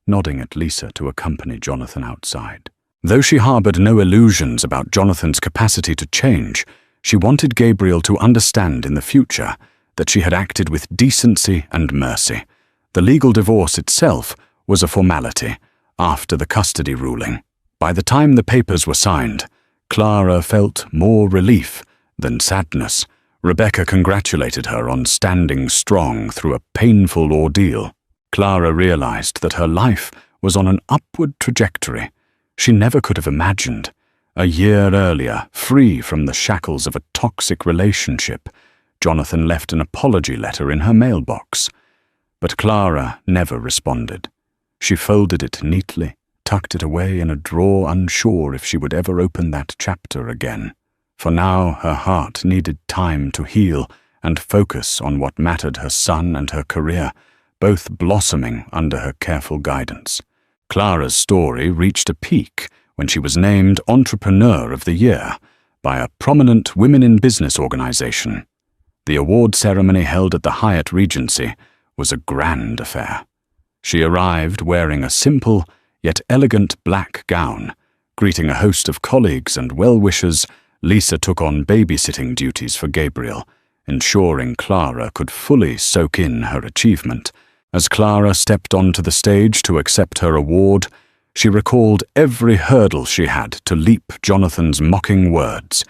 nodding at Lisa to accompany Jonathan outside. Though she harbored no illusions about Jonathan's capacity to change, she wanted Gabriel to understand in the future that she had acted with decency and mercy. The legal divorce itself was a formality after the custody ruling. By the time the papers were signed, Clara felt more relief than sadness. Rebecca congratulated her on standing strong through a painful ordeal. Clara realized that her life was on an upward trajectory she never could have imagined. A year earlier, free from the shackles of a toxic relationship, Jonathan left an apology letter in her mailbox. But Clara never responded. She folded it neatly, tucked it away in a drawer, unsure if she would ever open that chapter again. For now, her heart needed time to heal and focus on what mattered: her son and her career, both blossoming under her careful guidance. Clara's story reached a peak when she was named Entrepreneur of the Year by a prominent women in business organization. The award ceremony held at the Hyatt Regency was a grand affair. She arrived wearing a simple yet elegant black gown. Greeting a host of colleagues and well-wishers, Lisa took on babysitting duties for Gabriel, ensuring Clara could fully soak in her achievement. As Clara stepped onto the stage to accept her award, she recalled every hurdle she had to leap: Jonathan's mocking words,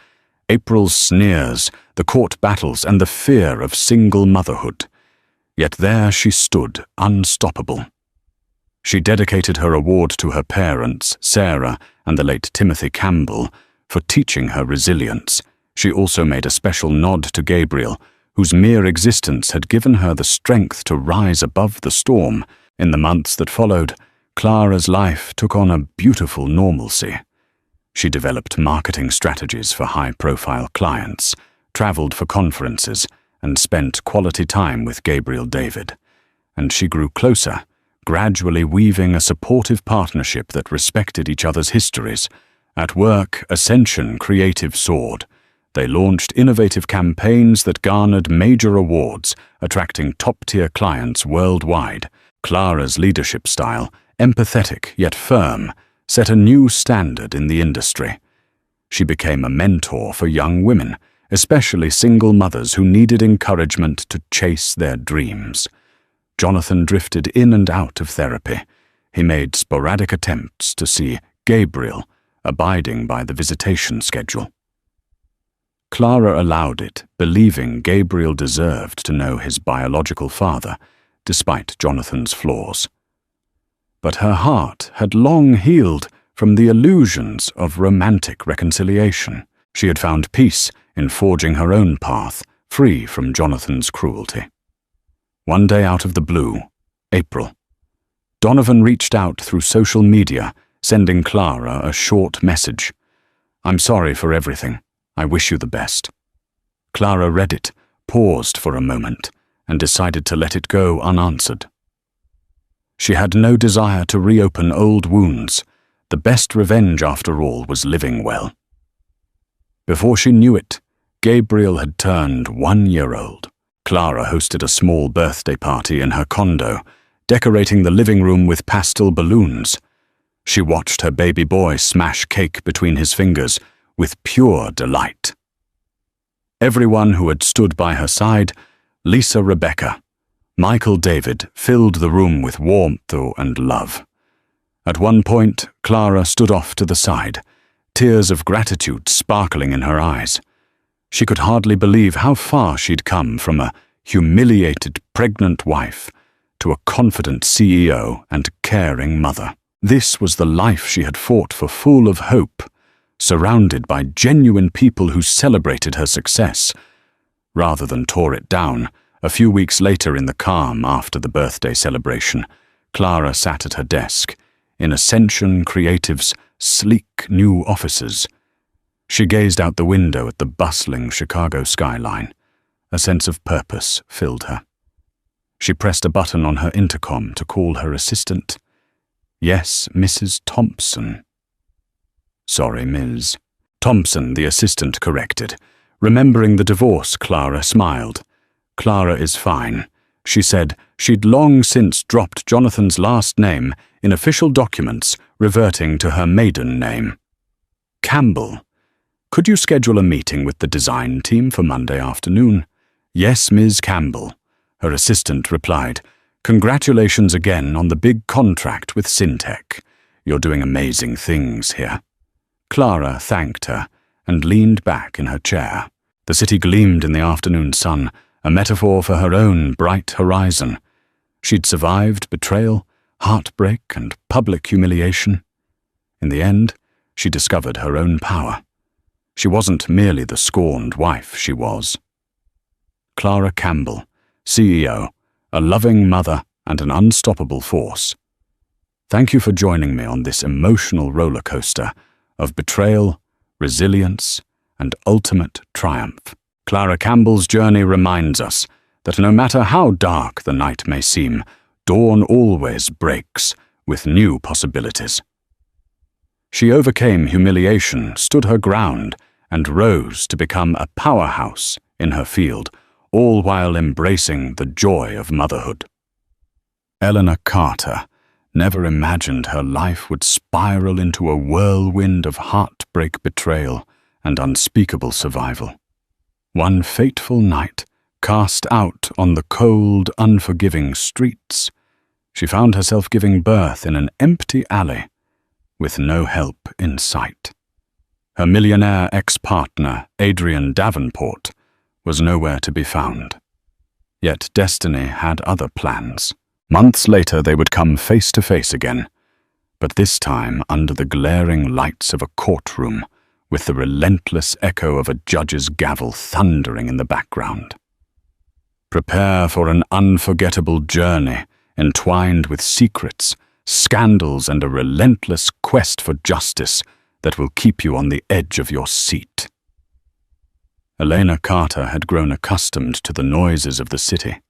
April's sneers, the court battles, and the fear of single motherhood. Yet there she stood, unstoppable. She dedicated her award to her parents, Sarah and the late Timothy Campbell, for teaching her resilience. She also made a special nod to Gabriel, whose mere existence had given her the strength to rise above the storm. In the months that followed, Clara's life took on a beautiful normalcy. She developed marketing strategies for high-profile clients, traveled for conferences, and spent quality time with Gabriel David. And she grew closer, gradually weaving a supportive partnership that respected each other's histories. At work, ascension creative soared. They launched innovative campaigns that garnered major awards, attracting top-tier clients worldwide. Clara's leadership style, empathetic yet firm, set a new standard in the industry. She became a mentor for young women, especially single mothers who needed encouragement to chase their dreams. Jonathan drifted in and out of therapy. He made sporadic attempts to see Gabriel, abiding by the visitation schedule. Clara allowed it, believing Gabriel deserved to know his biological father, despite Jonathan's flaws. But her heart had long healed from the illusions of romantic reconciliation. She had found peace in forging her own path, free from Jonathan's cruelty. One day out of the blue, April, Donovan reached out through social media, sending Clara a short message. "I'm sorry for everything. I wish you the best." Clara read it, paused for a moment, and decided to let it go unanswered. She had no desire to reopen old wounds. The best revenge, after all, was living well. Before she knew it, Gabriel had turned 1 year old. Clara hosted a small birthday party in her condo, decorating the living room with pastel balloons. She watched her baby boy smash cake between his fingers with pure delight. Everyone who had stood by her side, Lisa, Rebecca, Michael David, filled the room with warmth and love. At one point, Clara stood off to the side, tears of gratitude sparkling in her eyes. She could hardly believe how far she'd come from a humiliated pregnant wife to a confident CEO and caring mother. This was the life she had fought for, full of hope, surrounded by genuine people who celebrated her success, rather than tore it down. A few weeks later, in the calm after the birthday celebration, Clara sat at her desk, in Ascension Creative's sleek new offices. She gazed out the window at the bustling Chicago skyline. A sense of purpose filled her. She pressed a button on her intercom to call her assistant. "Yes, Mrs. Thompson." "Sorry, Ms." Thompson, the assistant, corrected. Remembering the divorce, Clara smiled. "Clara is fine." She said she'd long since dropped Jonathan's last name in official documents, reverting to her maiden name. "Campbell. Could you schedule a meeting with the design team for Monday afternoon?" "Yes, Ms. Campbell," her assistant replied. "Congratulations again on the big contract with Syntec. You're doing amazing things here." Clara thanked her and leaned back in her chair. The city gleamed in the afternoon sun, a metaphor for her own bright horizon. She'd survived betrayal, heartbreak, and public humiliation. In the end, she discovered her own power. She wasn't merely the scorned wife she was. Clara Campbell, CEO, a loving mother and an unstoppable force. Thank you for joining me on this emotional roller coaster of betrayal, resilience, and ultimate triumph. Clara Campbell's journey reminds us that no matter how dark the night may seem, dawn always breaks with new possibilities. She overcame humiliation, stood her ground, and rose to become a powerhouse in her field, all while embracing the joy of motherhood. Eleanor Carter never imagined her life would spiral into a whirlwind of heartbreak, betrayal, and unspeakable survival. One fateful night, cast out on the cold, unforgiving streets, she found herself giving birth in an empty alley, with no help in sight. Her millionaire ex-partner, Adrian Davenport, was nowhere to be found. Yet destiny had other plans. Months later they would come face to face again, but this time under the glaring lights of a courtroom, with the relentless echo of a judge's gavel thundering in the background. Prepare for an unforgettable journey, entwined with secrets, scandals, and a relentless quest for justice that will keep you on the edge of your seat. Elena Carter had grown accustomed to the noises of the city,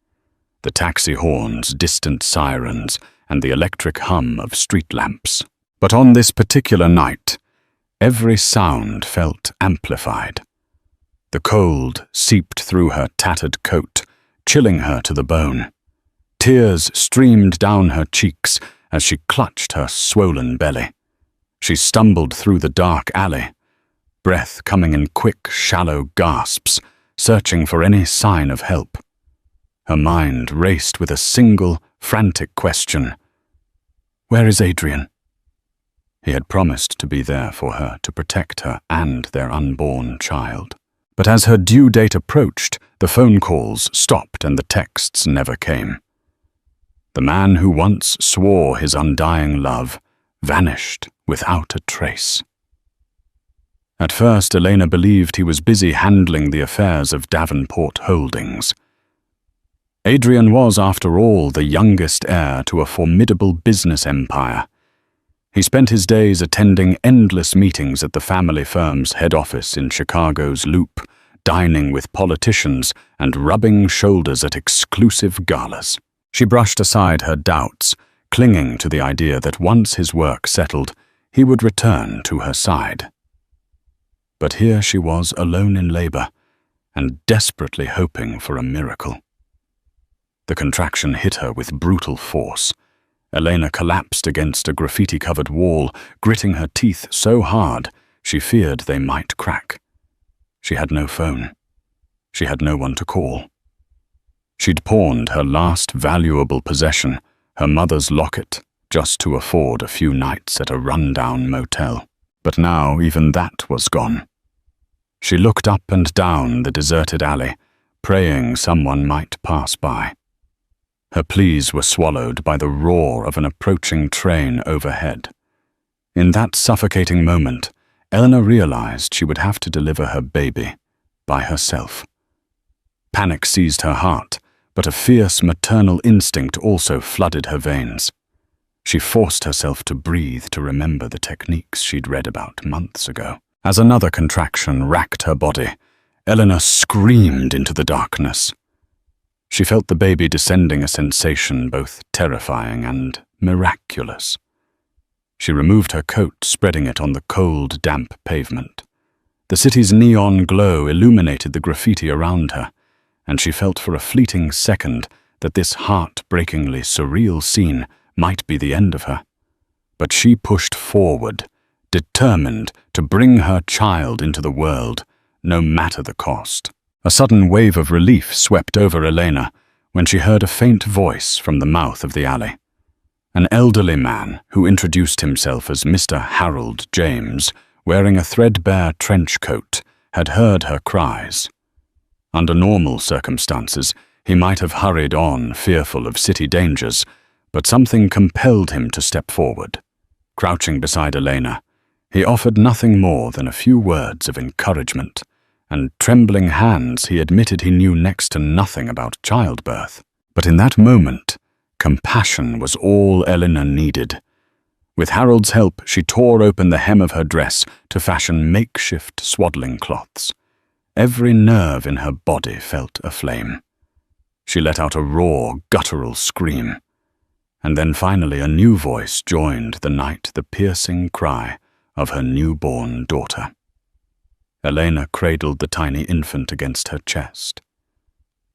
the taxi horns, distant sirens, and the electric hum of street lamps. But on this particular night, every sound felt amplified. The cold seeped through her tattered coat, chilling her to the bone. Tears streamed down her cheeks as she clutched her swollen belly. She stumbled through the dark alley, breath coming in quick, shallow gasps, searching for any sign of help. Her mind raced with a single, frantic question. Where is Adrian? He had promised to be there for her, to protect her and their unborn child. But as her due date approached, the phone calls stopped and the texts never came. The man who once swore his undying love vanished without a trace. At first, Elena believed he was busy handling the affairs of Davenport Holdings. Adrian was, after all, the youngest heir to a formidable business empire. He spent his days attending endless meetings at the family firm's head office in Chicago's Loop, dining with politicians and rubbing shoulders at exclusive galas. She brushed aside her doubts, clinging to the idea that once his work settled, he would return to her side. But here she was alone in labor, and desperately hoping for a miracle. The contraction hit her with brutal force. Elena collapsed against a graffiti-covered wall, gritting her teeth so hard she feared they might crack. She had no phone. She had no one to call. She'd pawned her last valuable possession, her mother's locket, just to afford a few nights at a run-down motel. But now even that was gone. She looked up and down the deserted alley, praying someone might pass by. Her pleas were swallowed by the roar of an approaching train overhead. In that suffocating moment, Eleanor realized she would have to deliver her baby by herself. Panic seized her heart, but a fierce maternal instinct also flooded her veins. She forced herself to breathe, to remember the techniques she'd read about months ago. As another contraction racked her body, Eleanor screamed into the darkness. She felt the baby descending, a sensation both terrifying and miraculous. She removed her coat, spreading it on the cold, damp pavement. The city's neon glow illuminated the graffiti around her, and she felt for a fleeting second that this heart-breakingly surreal scene might be the end of her. But she pushed forward, determined to bring her child into the world, no matter the cost. A sudden wave of relief swept over Elena when she heard a faint voice from the mouth of the alley. An elderly man who introduced himself as Mr. Harold James, wearing a threadbare trench coat, had heard her cries. Under normal circumstances, he might have hurried on, fearful of city dangers, but something compelled him to step forward. Crouching beside Elena, he offered nothing more than a few words of encouragement, and trembling hands he admitted he knew next to nothing about childbirth. But in that moment, compassion was all Eleanor needed. With Harold's help, she tore open the hem of her dress to fashion makeshift swaddling cloths. Every nerve in her body felt aflame. She let out a raw, guttural scream. And then finally a new voice joined the piercing cry of her newborn daughter. Elena cradled the tiny infant against her chest,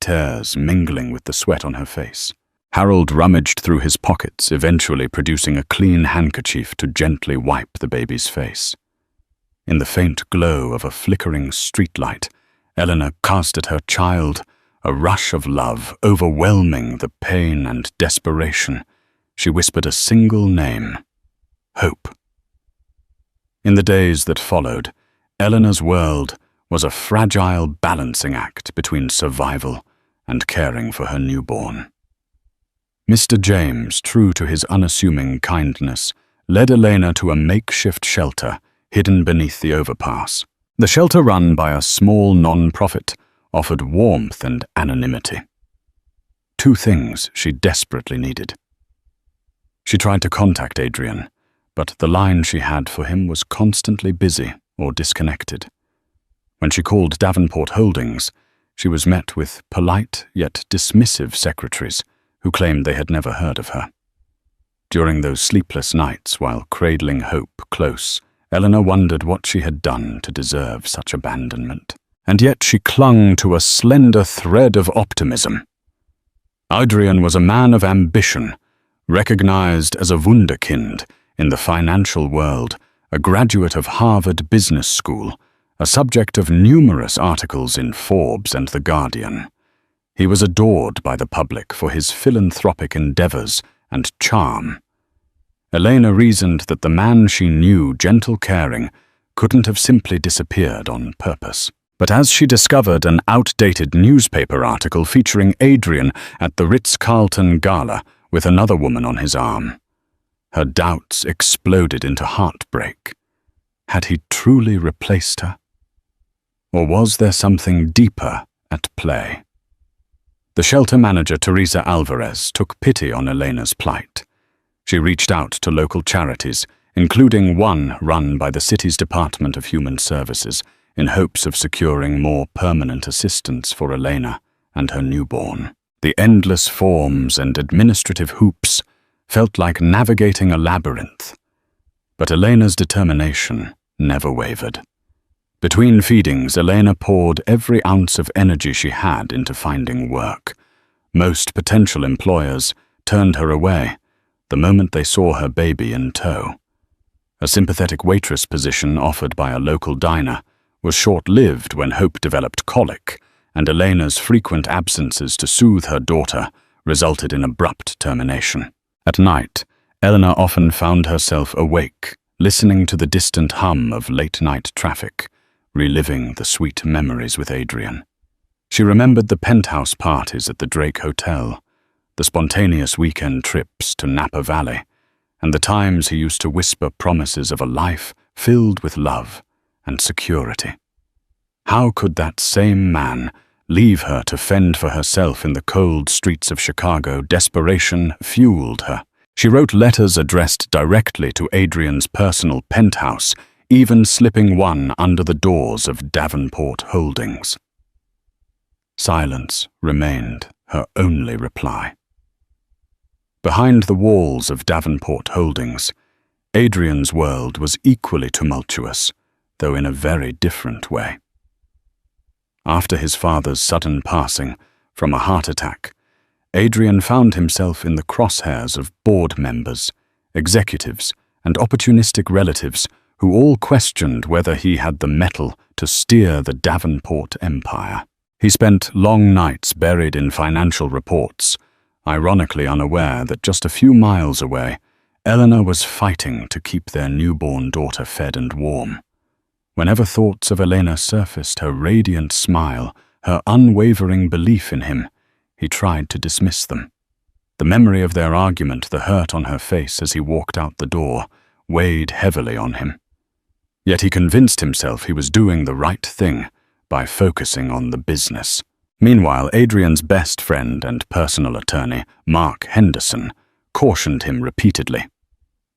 tears mingling with the sweat on her face. Harold rummaged through his pockets, eventually producing a clean handkerchief to gently wipe the baby's face. In the faint glow of a flickering streetlight, Eleanor cast at her child a rush of love, overwhelming the pain and desperation. She whispered a single name: Hope. In the days that followed, Eleanor's world was a fragile balancing act between survival and caring for her newborn. Mr. James, true to his unassuming kindness, led Elena to a makeshift shelter hidden beneath the overpass. The shelter, run by a small non-profit, offered warmth and anonymity. Two things she desperately needed: She tried to contact Adrian, but the line she had for him was constantly busy or disconnected. When she called Davenport Holdings, she was met with polite yet dismissive secretaries who claimed they had never heard of her. During those sleepless nights while cradling hope close, Eleanor wondered what she had done to deserve such abandonment. And yet she clung to a slender thread of optimism. Adrian was a man of ambition, recognized as a wunderkind in the financial world, a graduate of Harvard Business School, a subject of numerous articles in Forbes and The Guardian. He was adored by the public for his philanthropic endeavors and charm. Elena reasoned that the man she knew, gentle caring, couldn't have simply disappeared on purpose. But as she discovered an outdated newspaper article featuring Adrian at the Ritz-Carlton Gala with another woman on his arm, her doubts exploded into heartbreak. Had he truly replaced her? Or was there something deeper at play? The shelter manager, Teresa Alvarez, took pity on Elena's plight. She reached out to local charities, including one run by the city's Department of Human Services, in hopes of securing more permanent assistance for Elena and her newborn. The endless forms and administrative hoops felt like navigating a labyrinth. But Elena's determination never wavered. Between feedings, Elena poured every ounce of energy she had into finding work. Most potential employers turned her away the moment they saw her baby in tow. A sympathetic waitress position offered by a local diner was short-lived when Hope developed colic, and Elena's frequent absences to soothe her daughter resulted in abrupt termination. At night, Eleanor often found herself awake, listening to the distant hum of late-night traffic, reliving the sweet memories with Adrian. She remembered the penthouse parties at the Drake Hotel, the spontaneous weekend trips to Napa Valley, and the times he used to whisper promises of a life filled with love and security. How could that same man leave her to fend for herself in the cold streets of Chicago? Desperation fueled her. She wrote letters addressed directly to Adrian's personal penthouse, even slipping one under the doors of Davenport Holdings. Silence remained her only reply. Behind the walls of Davenport Holdings, Adrian's world was equally tumultuous, though in a very different way. After his father's sudden passing from a heart attack, Adrian found himself in the crosshairs of board members, executives, and opportunistic relatives who all questioned whether he had the mettle to steer the Davenport empire. He spent long nights buried in financial reports, ironically unaware that just a few miles away, Eleanor was fighting to keep their newborn daughter fed and warm. Whenever thoughts of Elena surfaced, her radiant smile, her unwavering belief in him, he tried to dismiss them. The memory of their argument, the hurt on her face as he walked out the door, weighed heavily on him. Yet he convinced himself he was doing the right thing by focusing on the business. Meanwhile, Adrian's best friend and personal attorney, Mark Henderson, cautioned him repeatedly.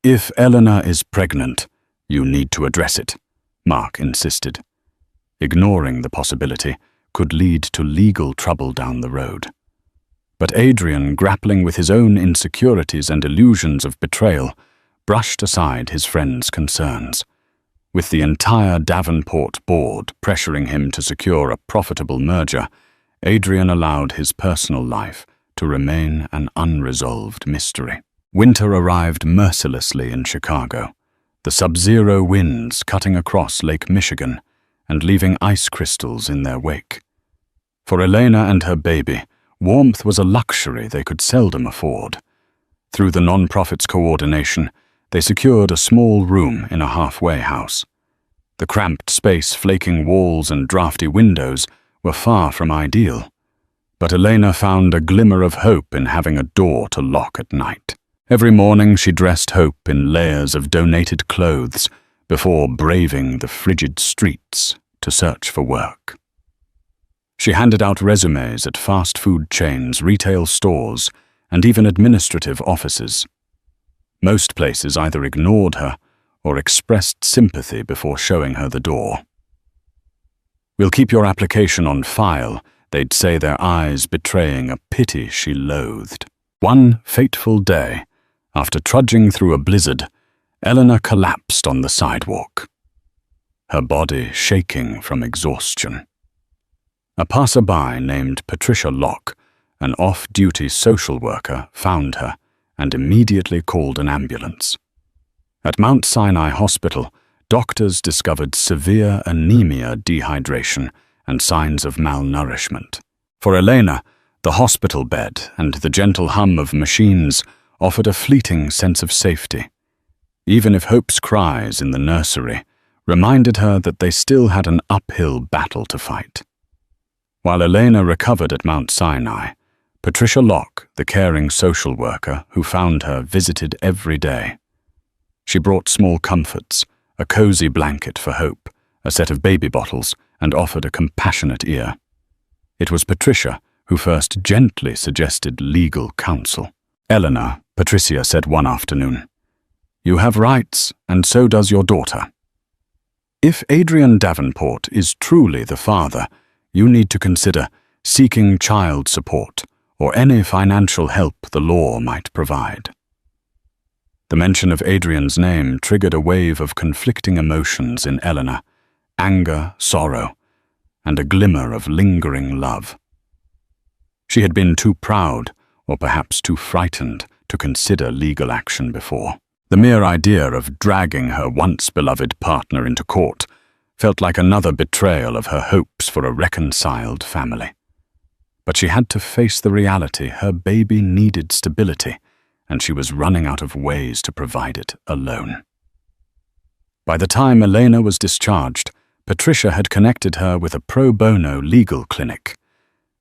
"If Eleanor is pregnant, you need to address it," Mark insisted. Ignoring the possibility could lead to legal trouble down the road. But Adrian, grappling with his own insecurities and illusions of betrayal, brushed aside his friend's concerns. With the entire Davenport board pressuring him to secure a profitable merger, Adrian allowed his personal life to remain an unresolved mystery. Winter arrived mercilessly in Chicago, the sub-zero winds cutting across Lake Michigan and leaving ice crystals in their wake. For Elena and her baby, warmth was a luxury they could seldom afford. Through the non-profit's coordination, they secured a small room in a halfway house. The cramped space, flaking walls, and drafty windows were far from ideal, but Elena found a glimmer of hope in having a door to lock at night. Every morning she dressed Hope in layers of donated clothes before braving the frigid streets to search for work. She handed out resumes at fast food chains, retail stores, and even administrative offices. Most places either ignored her or expressed sympathy before showing her the door. "We'll keep your application on file," they'd say, their eyes betraying a pity she loathed. One fateful day, after trudging through a blizzard, Eleanor collapsed on the sidewalk, her body shaking from exhaustion. A passerby named Patricia Locke, an off-duty social worker, found her and immediately called an ambulance. At Mount Sinai Hospital, doctors discovered severe anemia, dehydration, and signs of malnourishment. For Elena, the hospital bed and the gentle hum of machines offered a fleeting sense of safety, even if Hope's cries in the nursery reminded her that they still had an uphill battle to fight. While Elena recovered at Mount Sinai, Patricia Locke, the caring social worker who found her, visited every day. She brought small comforts, a cozy blanket for Hope, a set of baby bottles, and offered a compassionate ear. It was Patricia who first gently suggested legal counsel. "Eleanor," Patricia said one afternoon, "you have rights, and so does your daughter. If Adrian Davenport is truly the father, you need to consider seeking child support or any financial help the law might provide." The mention of Adrian's name triggered a wave of conflicting emotions in Eleanor: anger, sorrow, and a glimmer of lingering love. She had been too proud, or perhaps too frightened, to consider legal action before. The mere idea of dragging her once-beloved partner into court felt like another betrayal of her hopes for a reconciled family. But she had to face the reality her baby needed stability, and she was running out of ways to provide it alone. By the time Elena was discharged, Patricia had connected her with a pro bono legal clinic.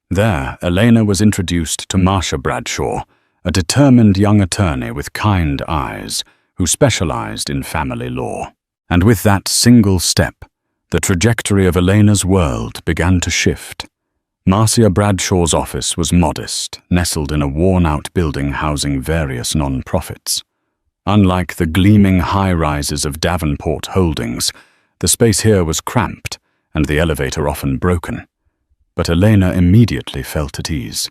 There, Elena was introduced to Marcia Bradshaw, a determined young attorney with kind eyes who specialized in family law. And with that single step, the trajectory of Elena's world began to shift. Marcia Bradshaw's office was modest, nestled in a worn-out building housing various non-profits. Unlike the gleaming high-rises of Davenport Holdings, the space here was cramped and the elevator often broken. But Elena immediately felt at ease.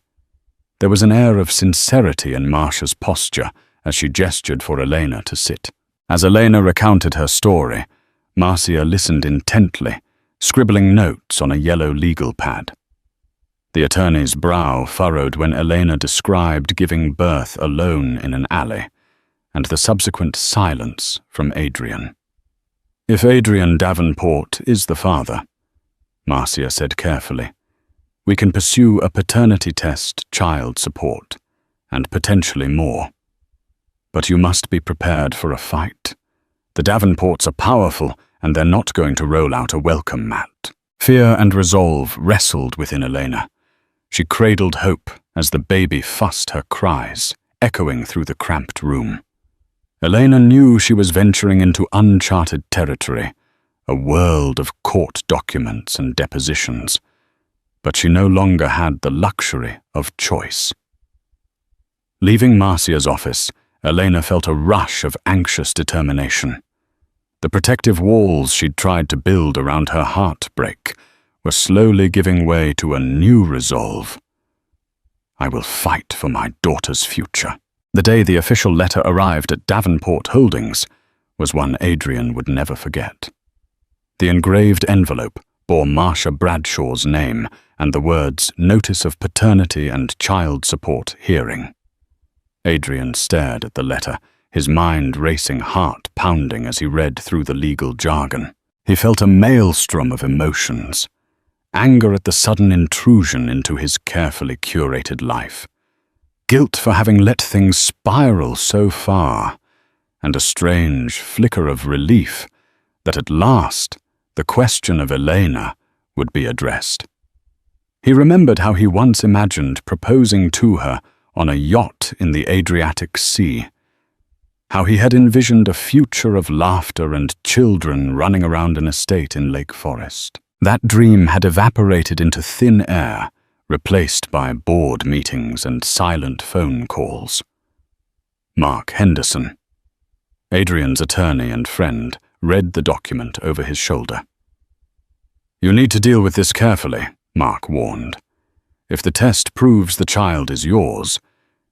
There was an air of sincerity in Marcia's posture as she gestured for Elena to sit. As Elena recounted her story, Marcia listened intently, scribbling notes on a yellow legal pad. The attorney's brow furrowed when Elena described giving birth alone in an alley, and the subsequent silence from Adrian. "If Adrian Davenport is the father," Marcia said carefully, "we can pursue a paternity test, child support, and potentially more. But you must be prepared for a fight. The Davenports are powerful, and they're not going to roll out a welcome mat." Fear and resolve wrestled within Elena. She cradled hope as the baby fussed her cries, echoing through the cramped room. Elena knew she was venturing into uncharted territory, a world of court documents and depositions, but she no longer had the luxury of choice. Leaving Marcia's office, Elena felt a rush of anxious determination. The protective walls she'd tried to build around her heartbreak were slowly giving way to a new resolve. "I will fight for my daughter's future." The day the official letter arrived at Davenport Holdings was one Adrian would never forget. The engraved envelope bore Marcia Bradshaw's name and the words "Notice of Paternity and Child Support Hearing." Adrian stared at the letter, his mind racing, heart pounding as he read through the legal jargon. He felt a maelstrom of emotions: anger at the sudden intrusion into his carefully curated life, guilt for having let things spiral so far, and a strange flicker of relief that at last the question of Elena would be addressed. He remembered how he once imagined proposing to her on a yacht in the Adriatic Sea, how he had envisioned a future of laughter and children running around an estate in Lake Forest. That dream had evaporated into thin air, replaced by board meetings and silent phone calls. Mark Henderson, Adrian's attorney and friend read the document over his shoulder. "You need to deal with this carefully," Mark warned. "If the test proves the child is yours,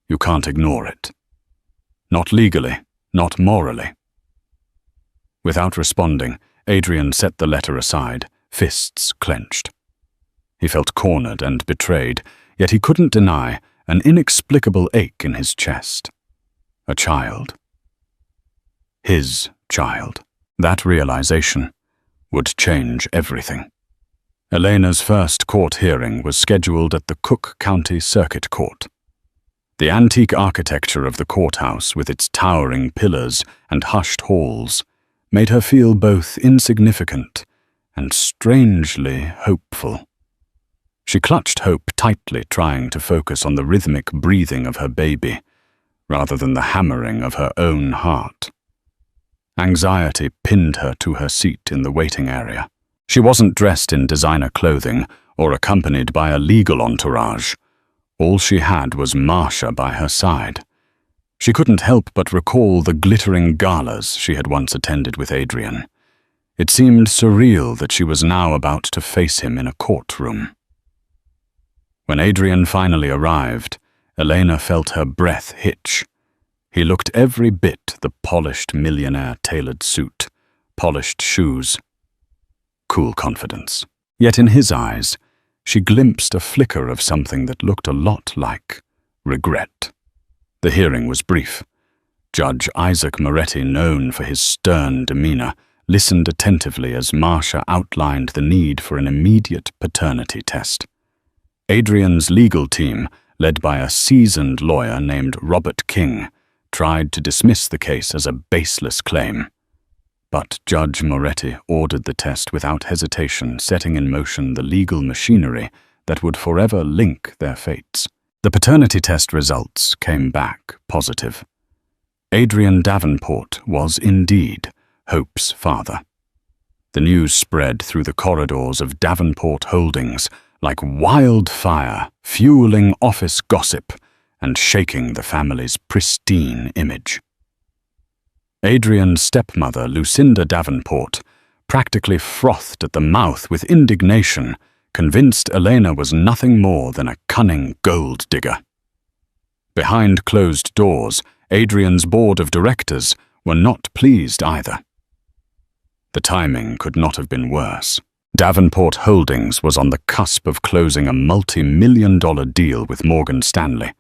you can't ignore it. Not legally, not morally." Without responding, Adrian set the letter aside, fists clenched. He felt cornered and betrayed, yet he couldn't deny an inexplicable ache in his chest. A child. His child. That realization would change everything. Elena's first court hearing was scheduled at the Cook County Circuit Court. The antique architecture of the courthouse, with its towering pillars and hushed halls, made her feel both insignificant and strangely hopeful. She clutched hope tightly, trying to focus on the rhythmic breathing of her baby, rather than the hammering of her own heart. Anxiety pinned her to her seat in the waiting area. She wasn't dressed in designer clothing or accompanied by a legal entourage. All she had was Marcia by her side. She couldn't help but recall the glittering galas she had once attended with Adrian. It seemed surreal that she was now about to face him in a courtroom. When Adrian finally arrived, Elena felt her breath hitch. He looked every bit the polished millionaire-tailored suit, polished shoes, cool confidence. Yet in his eyes, she glimpsed a flicker of something that looked a lot like regret. The hearing was brief. Judge Isaac Moretti, known for his stern demeanor, listened attentively as Marcia outlined the need for an immediate paternity test. Adrian's legal team, led by a seasoned lawyer named Robert King, tried to dismiss the case as a baseless claim. But Judge Moretti ordered the test without hesitation, setting in motion the legal machinery that would forever link their fates. The paternity test results came back positive. Adrian Davenport was indeed Hope's father. The news spread through the corridors of Davenport Holdings like wildfire, fueling office gossip and shaking the family's pristine image. Adrian's stepmother, Lucinda Davenport, practically frothed at the mouth with indignation, convinced Elena was nothing more than a cunning gold digger. Behind closed doors, Adrian's board of directors were not pleased either. The timing could not have been worse. Davenport Holdings was on the cusp of closing a multi-million-dollar deal with Morgan Stanley,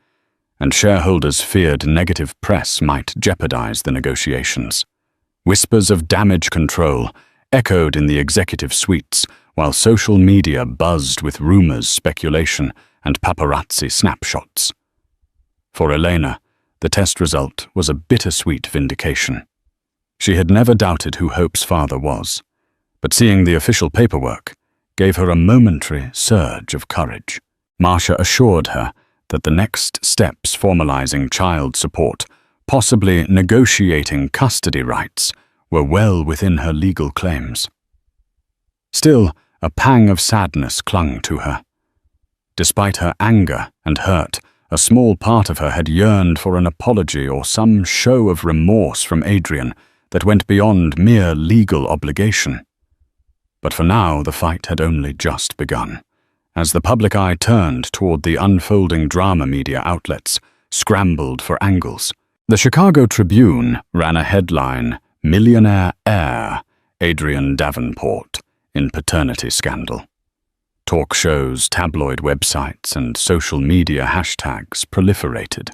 and shareholders feared negative press might jeopardize the negotiations. Whispers of damage control echoed in the executive suites, while social media buzzed with rumors, speculation, and paparazzi snapshots. For Elena, the test result was a bittersweet vindication. She had never doubted who Hope's father was, but seeing the official paperwork gave her a momentary surge of courage. Marcia assured her that the next steps formalizing child support, possibly negotiating custody rights, were well within her legal claims. Still, a pang of sadness clung to her. Despite her anger and hurt, a small part of her had yearned for an apology or some show of remorse from Adrian that went beyond mere legal obligation. But for now, the fight had only just begun, as the public eye turned toward the unfolding drama media outlets, scrambled for angles. The Chicago Tribune ran a headline, "Millionaire Heir, Adrian Davenport, in Paternity Scandal." Talk shows, tabloid websites, and social media hashtags proliferated.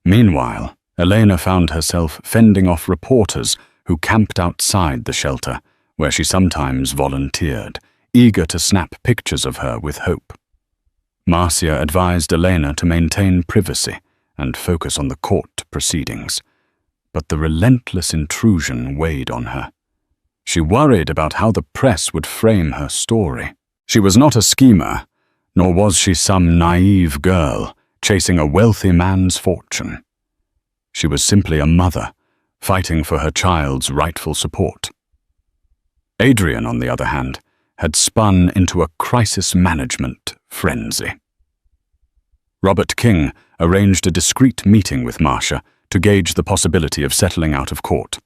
Meanwhile, Elena found herself fending off reporters who camped outside the shelter, where she sometimes volunteered, eager to snap pictures of her with Hope. Marcia advised Elena to maintain privacy and focus on the court proceedings, but the relentless intrusion weighed on her. She worried about how the press would frame her story. She was not a schemer, nor was she some naive girl chasing a wealthy man's fortune. She was simply a mother, fighting for her child's rightful support. Adrian, on the other hand, had spun into a crisis management frenzy. Robert King arranged a discreet meeting with Marcia to gauge the possibility of settling out of court.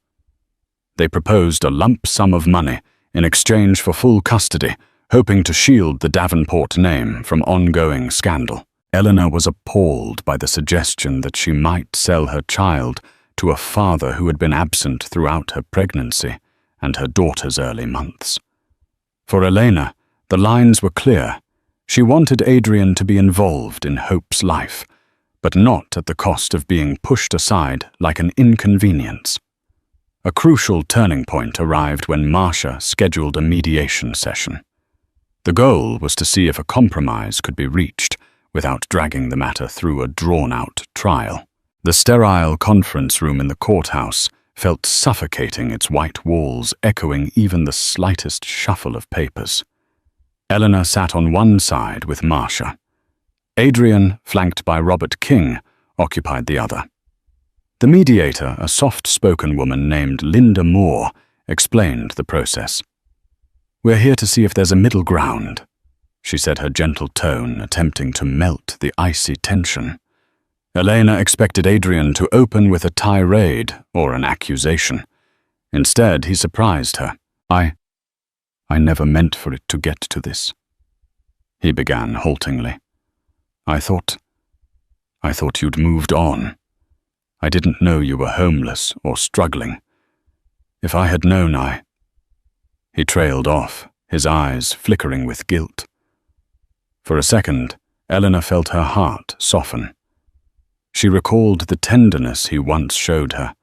They proposed a lump sum of money in exchange for full custody, hoping to shield the Davenport name from ongoing scandal. Eleanor was appalled by the suggestion that she might sell her child to a father who had been absent throughout her pregnancy and her daughter's early months. For Elena, the lines were clear. She wanted Adrian to be involved in Hope's life, but not at the cost of being pushed aside like an inconvenience. A crucial turning point arrived when Marcia scheduled a mediation session. The goal was to see if a compromise could be reached without dragging the matter through a drawn-out trial. The sterile conference room in the courthouse felt suffocating, its white walls echoing even the slightest shuffle of papers. Eleanor sat on one side with Marcia. Adrian, flanked by Robert King, occupied the other. The mediator, a soft-spoken woman named Linda Moore, explained the process. "We're here to see if there's a middle ground," she said, her gentle tone attempting to melt the icy tension. Elena expected Adrian to open with a tirade or an accusation. Instead, he surprised her. I never meant for it to get to this," he began haltingly. I thought you'd moved on. I didn't know you were homeless or struggling. If I had known He trailed off, his eyes flickering with guilt. For a second, Eleanor felt her heart soften. She recalled the tenderness he once showed her,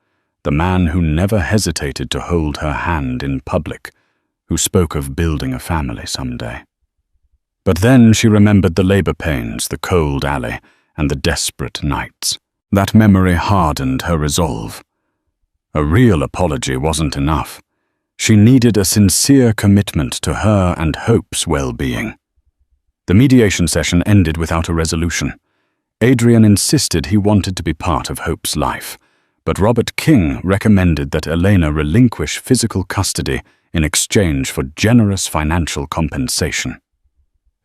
the man who never hesitated to hold her hand in public, who spoke of building a family someday. But then she remembered the labor pains, the cold alley, and the desperate nights. That memory hardened her resolve. A real apology wasn't enough. She needed a sincere commitment to her and Hope's well-being. The mediation session ended without a resolution. Adrian insisted he wanted to be part of Hope's life, but Robert King recommended that Elena relinquish physical custody in exchange for generous financial compensation.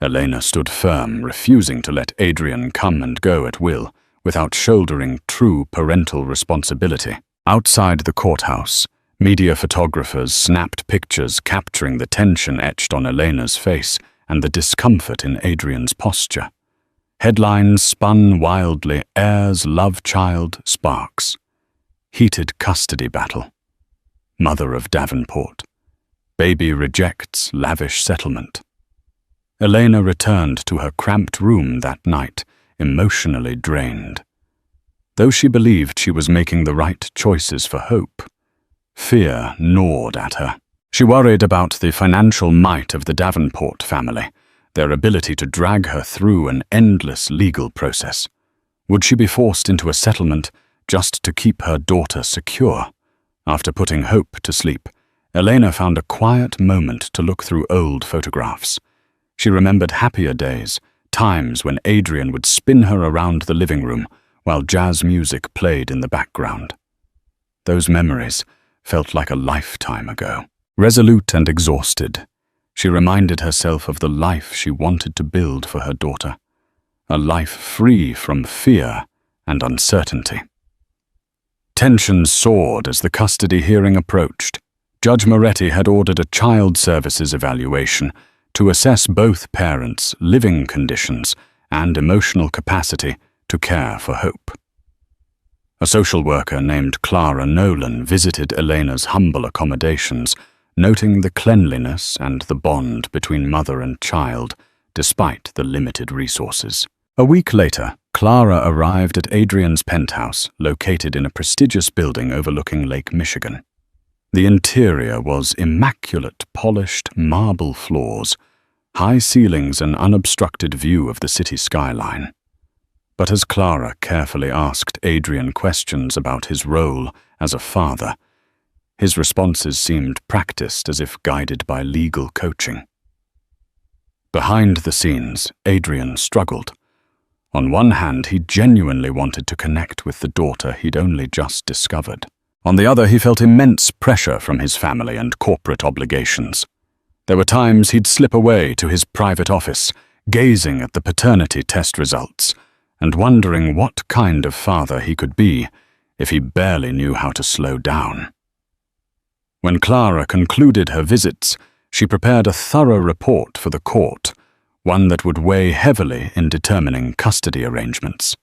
Elena stood firm, refusing to let Adrian come and go at will, without shouldering true parental responsibility. Outside the courthouse, media photographers snapped pictures capturing the tension etched on Elena's face and the discomfort in Adrian's posture. Headlines spun wildly: heirs, love child, sparks. Heated custody battle. Mother of Davenport. Baby rejects lavish settlement. Elena returned to her cramped room that night, emotionally drained. Though she believed she was making the right choices for Hope, fear gnawed at her. She worried about the financial might of the Davenport family, their ability to drag her through an endless legal process. Would she be forced into a settlement just to keep her daughter secure? After putting Hope to sleep, Elena found a quiet moment to look through old photographs. She remembered happier days, times when Adrian would spin her around the living room while jazz music played in the background. Those memories felt like a lifetime ago. Resolute and exhausted, she reminded herself of the life she wanted to build for her daughter, a life free from fear and uncertainty. Tension soared as the custody hearing approached. Judge Moretti had ordered a child services evaluation to assess both parents' living conditions and emotional capacity to care for Hope. A social worker named Clara Nolan visited Elena's humble accommodations, noting the cleanliness and the bond between mother and child, despite the limited resources. A week later, Clara arrived at Adrian's penthouse, located in a prestigious building overlooking Lake Michigan. The interior was immaculate, polished marble floors, high ceilings, and unobstructed view of the city skyline. But as Clara carefully asked Adrian questions about his role as a father, his responses seemed practiced as if guided by legal coaching. Behind the scenes, Adrian struggled. On one hand, he genuinely wanted to connect with the daughter he'd only just discovered. On the other, he felt immense pressure from his family and corporate obligations. There were times he'd slip away to his private office, gazing at the paternity test results, and wondering what kind of father he could be if he barely knew how to slow down. When Clara concluded her visits, she prepared a thorough report for the court, one that would weigh heavily in determining custody arrangements.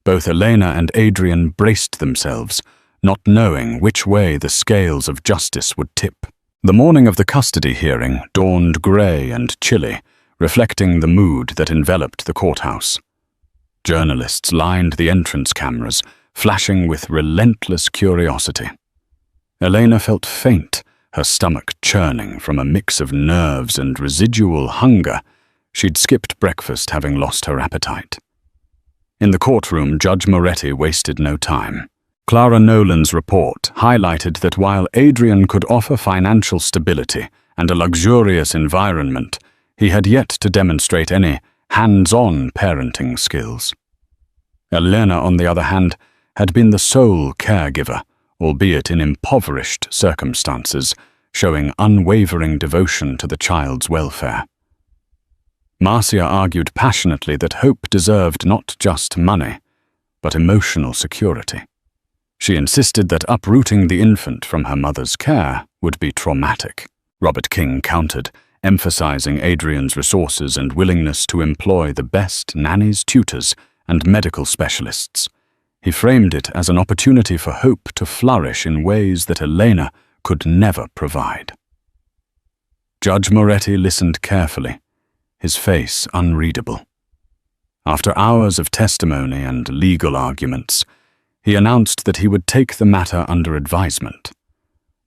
Both Elena and Adrian braced themselves, not knowing which way the scales of justice would tip. The morning of the custody hearing dawned grey and chilly, reflecting the mood that enveloped the courthouse. Journalists lined the entrance cameras, flashing with relentless curiosity. Elena felt faint, her stomach churning from a mix of nerves and residual hunger. She'd skipped breakfast, having lost her appetite. In the courtroom, Judge Moretti wasted no time. Clara Nolan's report highlighted that while Adrian could offer financial stability and a luxurious environment, he had yet to demonstrate any hands-on parenting skills. Elena, on the other hand, had been the sole caregiver, albeit in impoverished circumstances, showing unwavering devotion to the child's welfare. Marcia argued passionately that Hope deserved not just money, but emotional security. She insisted that uprooting the infant from her mother's care would be traumatic. Robert King countered, emphasizing Adrian's resources and willingness to employ the best nannies, tutors, and medical specialists. He framed it as an opportunity for Hope to flourish in ways that Elena could never provide. Judge Moretti listened carefully, his face unreadable. After hours of testimony and legal arguments, he announced that he would take the matter under advisement.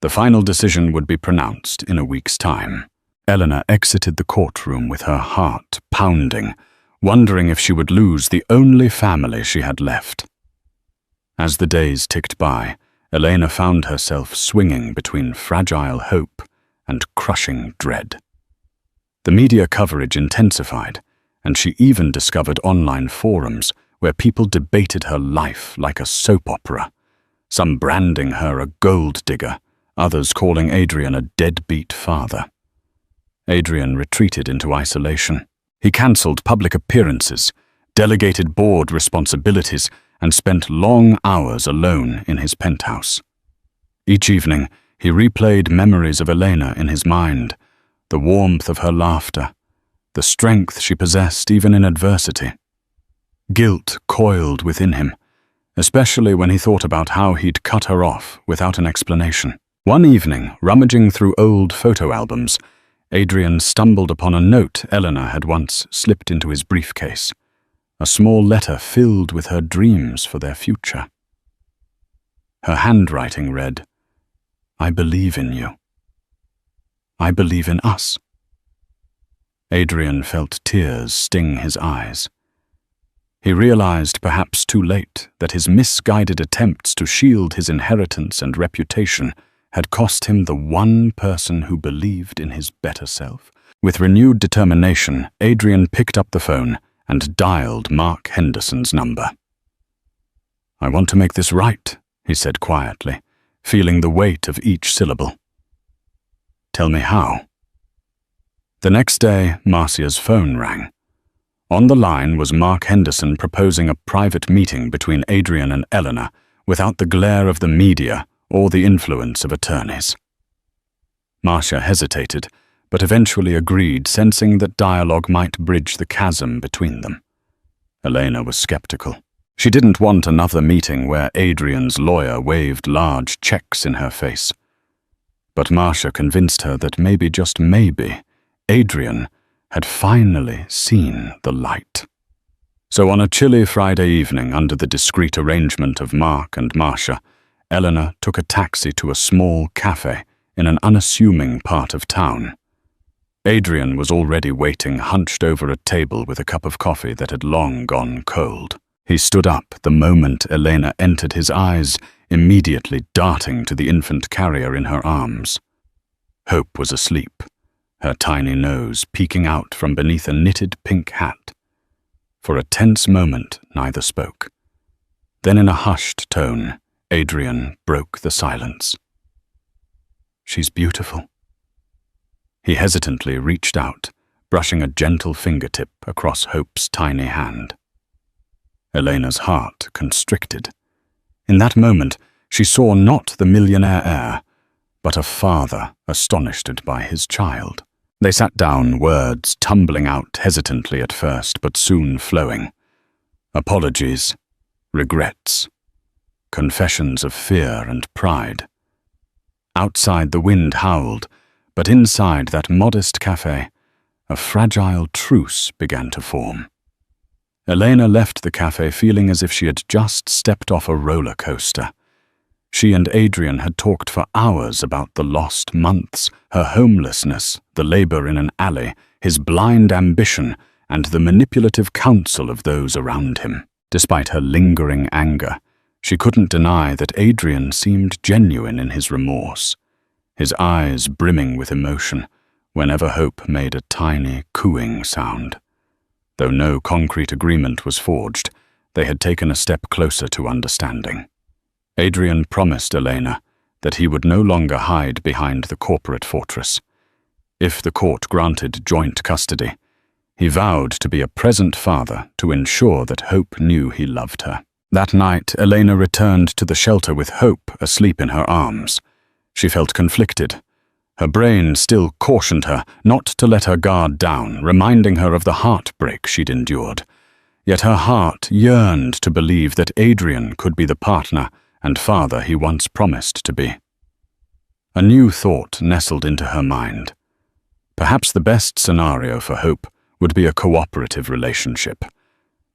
The final decision would be pronounced in a week's time. Eleanor exited the courtroom with her heart pounding, wondering if she would lose the only family she had left. As the days ticked by, Elena found herself swinging between fragile hope and crushing dread. The media coverage intensified, and she even discovered online forums where people debated her life like a soap opera, some branding her a gold digger, others calling Adrian a deadbeat father. Adrian retreated into isolation. He cancelled public appearances, delegated board responsibilities, and spent long hours alone in his penthouse. Each evening, he replayed memories of Elena in his mind, the warmth of her laughter, the strength she possessed even in adversity. Guilt coiled within him, especially when he thought about how he'd cut her off without an explanation. One evening, rummaging through old photo albums, Adrian stumbled upon a note Eleanor had once slipped into his briefcase, a small letter filled with her dreams for their future. Her handwriting read, "I believe in you. I believe in us." Adrian felt tears sting his eyes. He realized, perhaps too late, that his misguided attempts to shield his inheritance and reputation had cost him the one person who believed in his better self. With renewed determination, Adrian picked up the phone and dialed Mark Henderson's number. "I want to make this right," he said quietly, feeling the weight of each syllable. "Tell me how." The next day, Marcia's phone rang. On the line was Mark Henderson proposing a private meeting between Adrian and Eleanor without the glare of the media or the influence of attorneys. Marcia hesitated, but eventually agreed, sensing that dialogue might bridge the chasm between them. Elena was skeptical. She didn't want another meeting where Adrian's lawyer waved large checks in her face. But Marcia convinced her that maybe, just maybe, Adrian had finally seen the light. So on a chilly Friday evening, under the discreet arrangement of Mark and Marcia, Eleanor took a taxi to a small cafe in an unassuming part of town. Adrian was already waiting, hunched over a table with a cup of coffee that had long gone cold. He stood up the moment Elena entered, his eyes immediately darting to the infant carrier in her arms. Hope was asleep, her tiny nose peeking out from beneath a knitted pink hat. For a tense moment, neither spoke. Then in a hushed tone, Adrian broke the silence. "She's beautiful." He hesitantly reached out, brushing a gentle fingertip across Hope's tiny hand. Elena's heart constricted. In that moment, she saw not the millionaire heir, but a father astonished by his child. They sat down, words tumbling out hesitantly at first, but soon flowing. Apologies, regrets, confessions of fear and pride. Outside the wind howled, but inside that modest cafe, a fragile truce began to form. Elena left the cafe feeling as if she had just stepped off a roller coaster. She and Adrian had talked for hours about the lost months, her homelessness, the labor in an alley, his blind ambition, and the manipulative counsel of those around him. Despite her lingering anger, she couldn't deny that Adrian seemed genuine in his remorse, his eyes brimming with emotion whenever Hope made a tiny, cooing sound. Though no concrete agreement was forged, they had taken a step closer to understanding. Adrian promised Elena that he would no longer hide behind the corporate fortress. If the court granted joint custody, he vowed to be a present father to ensure that Hope knew he loved her. That night, Elena returned to the shelter with Hope asleep in her arms. She felt conflicted. Her brain still cautioned her not to let her guard down, reminding her of the heartbreak she'd endured. Yet her heart yearned to believe that Adrian could be the partner and father he once promised to be. A new thought nestled into her mind. Perhaps the best scenario for Hope would be a cooperative relationship.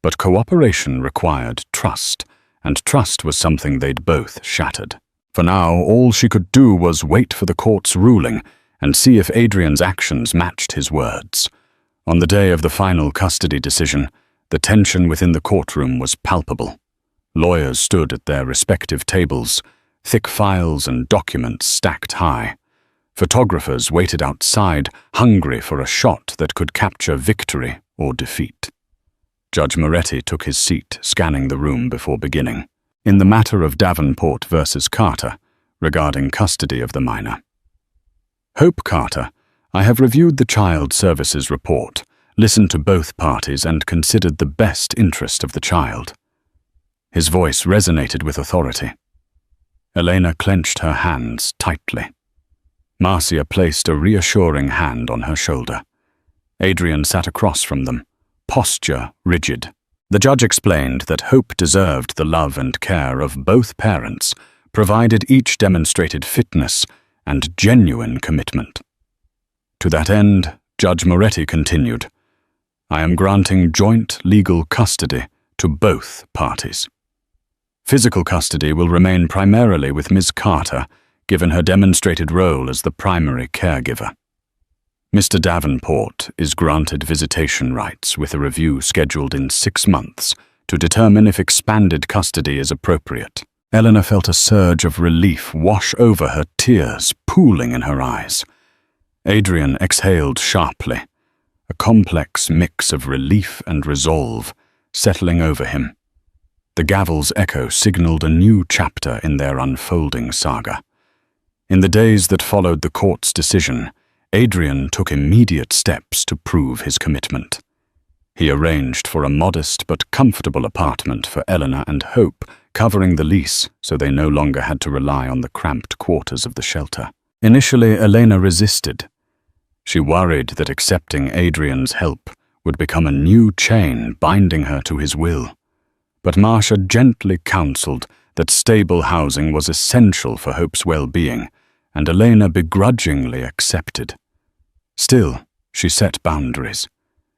But cooperation required trust, and trust was something they'd both shattered. For now, all she could do was wait for the court's ruling and see if Adrian's actions matched his words. On the day of the final custody decision, the tension within the courtroom was palpable. Lawyers stood at their respective tables, thick files and documents stacked high. Photographers waited outside, hungry for a shot that could capture victory or defeat. Judge Moretti took his seat, scanning the room before beginning. In the matter of Davenport versus Carter, regarding custody of the minor. Hope Carter, I have reviewed the Child Services report, listened to both parties and considered the best interest of the child. His voice resonated with authority. Elena clenched her hands tightly. Marcia placed a reassuring hand on her shoulder. Adrian sat across from them, posture rigid. The judge explained that Hope deserved the love and care of both parents, provided each demonstrated fitness and genuine commitment. To that end, Judge Moretti continued, I am granting joint legal custody to both parties. Physical custody will remain primarily with Ms. Carter, given her demonstrated role as the primary caregiver. Mr. Davenport is granted visitation rights with a review scheduled in 6 months to determine if expanded custody is appropriate. Elena felt a surge of relief wash over her, tears pooling in her eyes. Adrian exhaled sharply, a complex mix of relief and resolve settling over him. The gavel's echo signaled a new chapter in their unfolding saga. In the days that followed the court's decision, Adrian took immediate steps to prove his commitment. He arranged for a modest but comfortable apartment for Elena and Hope, covering the lease so they no longer had to rely on the cramped quarters of the shelter. Initially, Elena resisted. She worried that accepting Adrian's help would become a new chain binding her to his will. But Marcia gently counseled that stable housing was essential for Hope's well-being, and Elena begrudgingly accepted. Still, she set boundaries.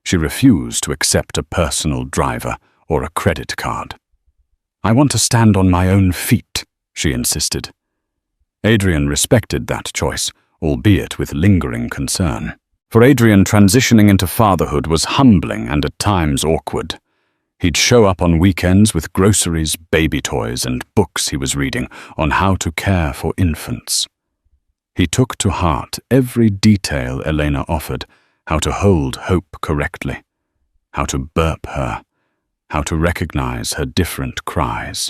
She refused to accept a personal driver or a credit card. I want to stand on my own feet, she insisted. Adrian respected that choice, albeit with lingering concern. For Adrian, transitioning into fatherhood was humbling and at times awkward. He'd show up on weekends with groceries, baby toys, and books he was reading on how to care for infants. He took to heart every detail Elena offered, how to hold Hope correctly, how to burp her, how to recognize her different cries.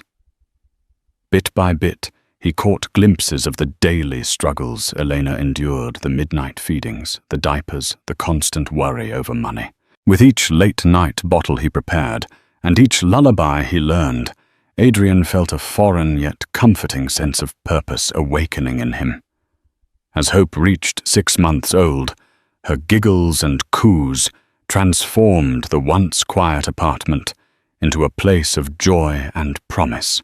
Bit by bit, he caught glimpses of the daily struggles Elena endured, the midnight feedings, the diapers, the constant worry over money. With each late-night bottle he prepared, and each lullaby he learned, Adrian felt a foreign yet comforting sense of purpose awakening in him. As Hope reached 6 months old, her giggles and coos transformed the once quiet apartment into a place of joy and promise.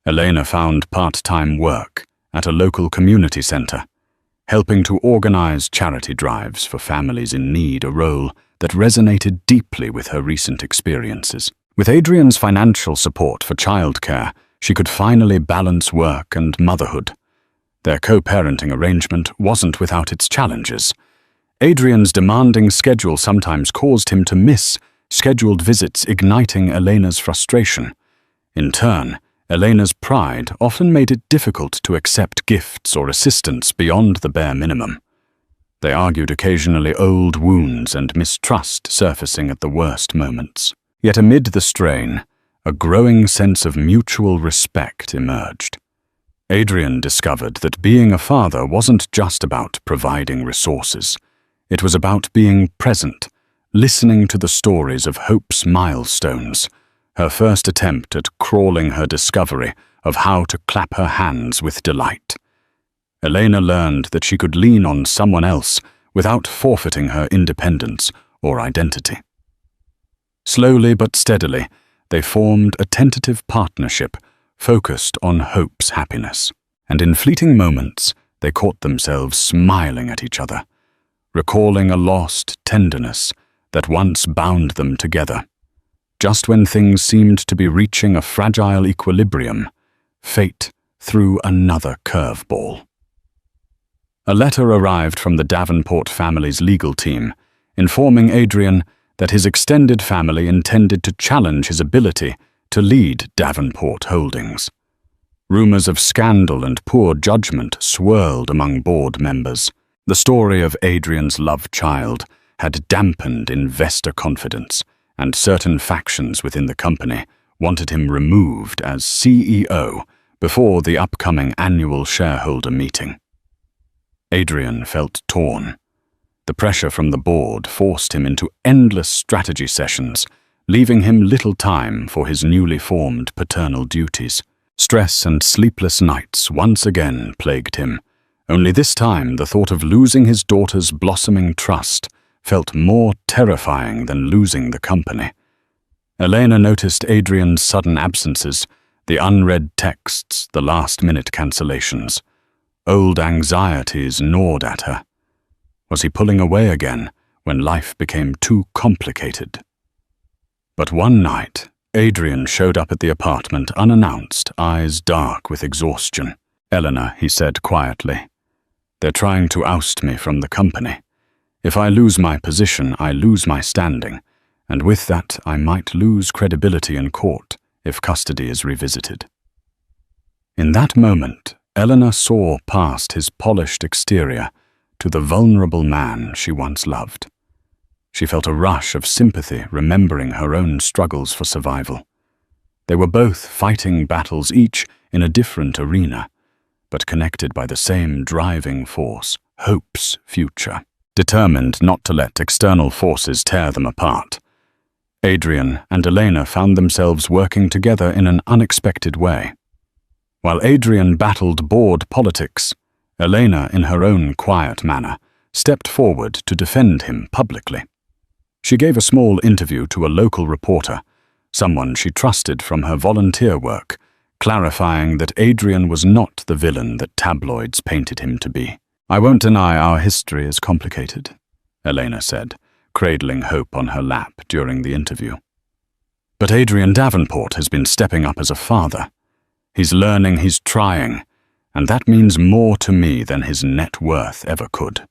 Elena found part-time work at a local community center, helping to organize charity drives for families in need, a role that resonated deeply with her recent experiences. With Adrian's financial support for childcare, she could finally balance work and motherhood. Their co-parenting arrangement wasn't without its challenges. Adrian's demanding schedule sometimes caused him to miss scheduled visits, igniting Elena's frustration. In turn, Elena's pride often made it difficult to accept gifts or assistance beyond the bare minimum. They argued occasionally, old wounds and mistrust surfacing at the worst moments. Yet amid the strain, a growing sense of mutual respect emerged. Adrian discovered that being a father wasn't just about providing resources. It was about being present, listening to the stories of Hope's milestones, her first attempt at crawling her discovery of how to clap her hands with delight. Elena learned that she could lean on someone else without forfeiting her independence or identity. Slowly but steadily, they formed a tentative partnership focused on Hope's happiness, and in fleeting moments they caught themselves smiling at each other, recalling a lost tenderness that once bound them together. Just when things seemed to be reaching a fragile equilibrium, fate threw another curveball. A letter arrived from the Davenport family's legal team, informing Adrian that his extended family intended to challenge his ability to lead Davenport Holdings. Rumors of scandal and poor judgment swirled among board members. The story of Adrian's love child had dampened investor confidence, and certain factions within the company wanted him removed as CEO before the upcoming annual shareholder meeting. Adrian felt torn. The pressure from the board forced him into endless strategy sessions, leaving him little time for his newly formed paternal duties. Stress and sleepless nights once again plagued him. Only this time the thought of losing his daughter's blossoming trust felt more terrifying than losing the company. Elena noticed Adrian's sudden absences, the unread texts, the last-minute cancellations. Old anxieties gnawed at her. Was he pulling away again when life became too complicated? But one night, Adrian showed up at the apartment unannounced, eyes dark with exhaustion. "Eleanor," he said quietly, "they're trying to oust me from the company. If I lose my position, I lose my standing, and with that I might lose credibility in court if custody is revisited." In that moment, Eleanor saw past his polished exterior to the vulnerable man she once loved. She felt a rush of sympathy, remembering her own struggles for survival. They were both fighting battles, each in a different arena, but connected by the same driving force, Hope's future. Determined not to let external forces tear them apart, Adrian and Elena found themselves working together in an unexpected way. While Adrian battled board politics, Elena, in her own quiet manner, stepped forward to defend him publicly. She gave a small interview to a local reporter, someone she trusted from her volunteer work, clarifying that Adrian was not the villain that tabloids painted him to be. "I won't deny our history is complicated," Elena said, cradling Hope on her lap during the interview. "But Adrian Davenport has been stepping up as a father. He's learning, he's trying, and that means more to me than his net worth ever could."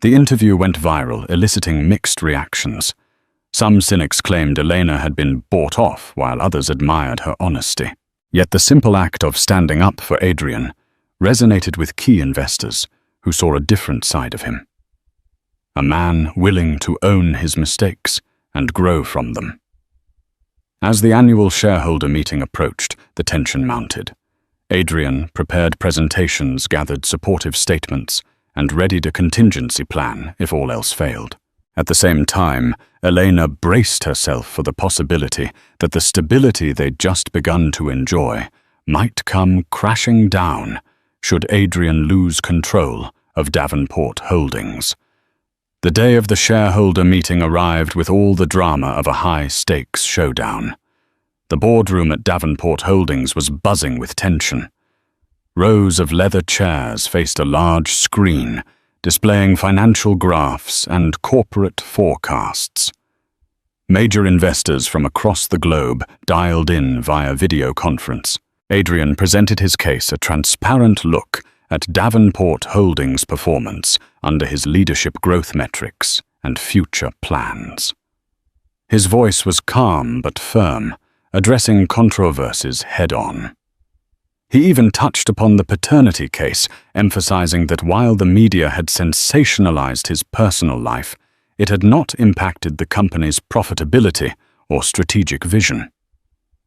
The interview went viral, eliciting mixed reactions. Some cynics claimed Elena had been bought off, while others admired her honesty. Yet the simple act of standing up for Adrian resonated with key investors who saw a different side of him. A man willing to own his mistakes and grow from them. As the annual shareholder meeting approached, the tension mounted. Adrian prepared presentations, gathered supportive statements, and readied a contingency plan if all else failed. At the same time, Elena braced herself for the possibility that the stability they'd just begun to enjoy might come crashing down should Adrian lose control of Davenport Holdings. The day of the shareholder meeting arrived with all the drama of a high-stakes showdown. The boardroom at Davenport Holdings was buzzing with tension. Rows of leather chairs faced a large screen, displaying financial graphs and corporate forecasts. Major investors from across the globe dialed in via video conference. Adrian presented his case, a transparent look at Davenport Holdings' performance under his leadership growth metrics and future plans. His voice was calm but firm, addressing controversies head-on. He even touched upon the paternity case, emphasizing that while the media had sensationalized his personal life, it had not impacted the company's profitability or strategic vision.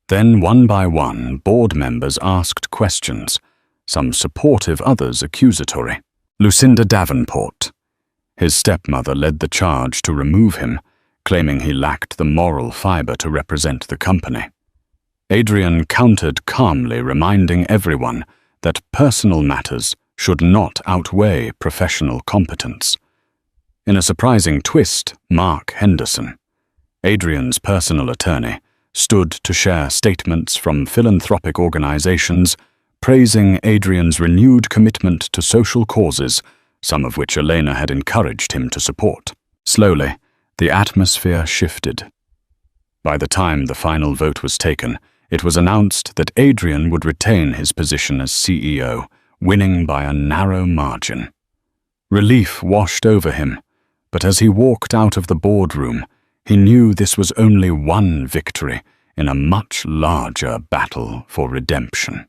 Then, one by one, board members asked questions, some supportive, others accusatory. Lucinda Davenport. His stepmother led the charge to remove him, claiming he lacked the moral fiber to represent the company. Adrian countered calmly, reminding everyone that personal matters should not outweigh professional competence. In a surprising twist, Mark Henderson, Adrian's personal attorney, stood to share statements from philanthropic organizations praising Adrian's renewed commitment to social causes, some of which Elena had encouraged him to support. Slowly, the atmosphere shifted. By the time the final vote was taken, it was announced that Adrian would retain his position as CEO, winning by a narrow margin. Relief washed over him, but as he walked out of the boardroom, he knew this was only one victory in a much larger battle for redemption.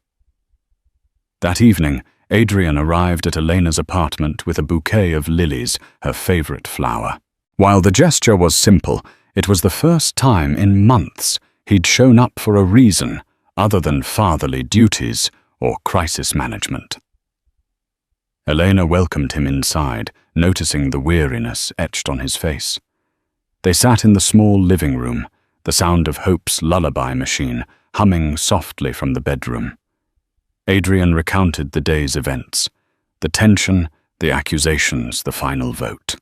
That evening, Adrian arrived at Elena's apartment with a bouquet of lilies, her favorite flower. While the gesture was simple, it was the first time in months he'd shown up for a reason other than fatherly duties or crisis management. Elena welcomed him inside, noticing the weariness etched on his face. They sat in the small living room, the sound of Hope's lullaby machine humming softly from the bedroom. Adrian recounted the day's events, the tension, the accusations, the final vote.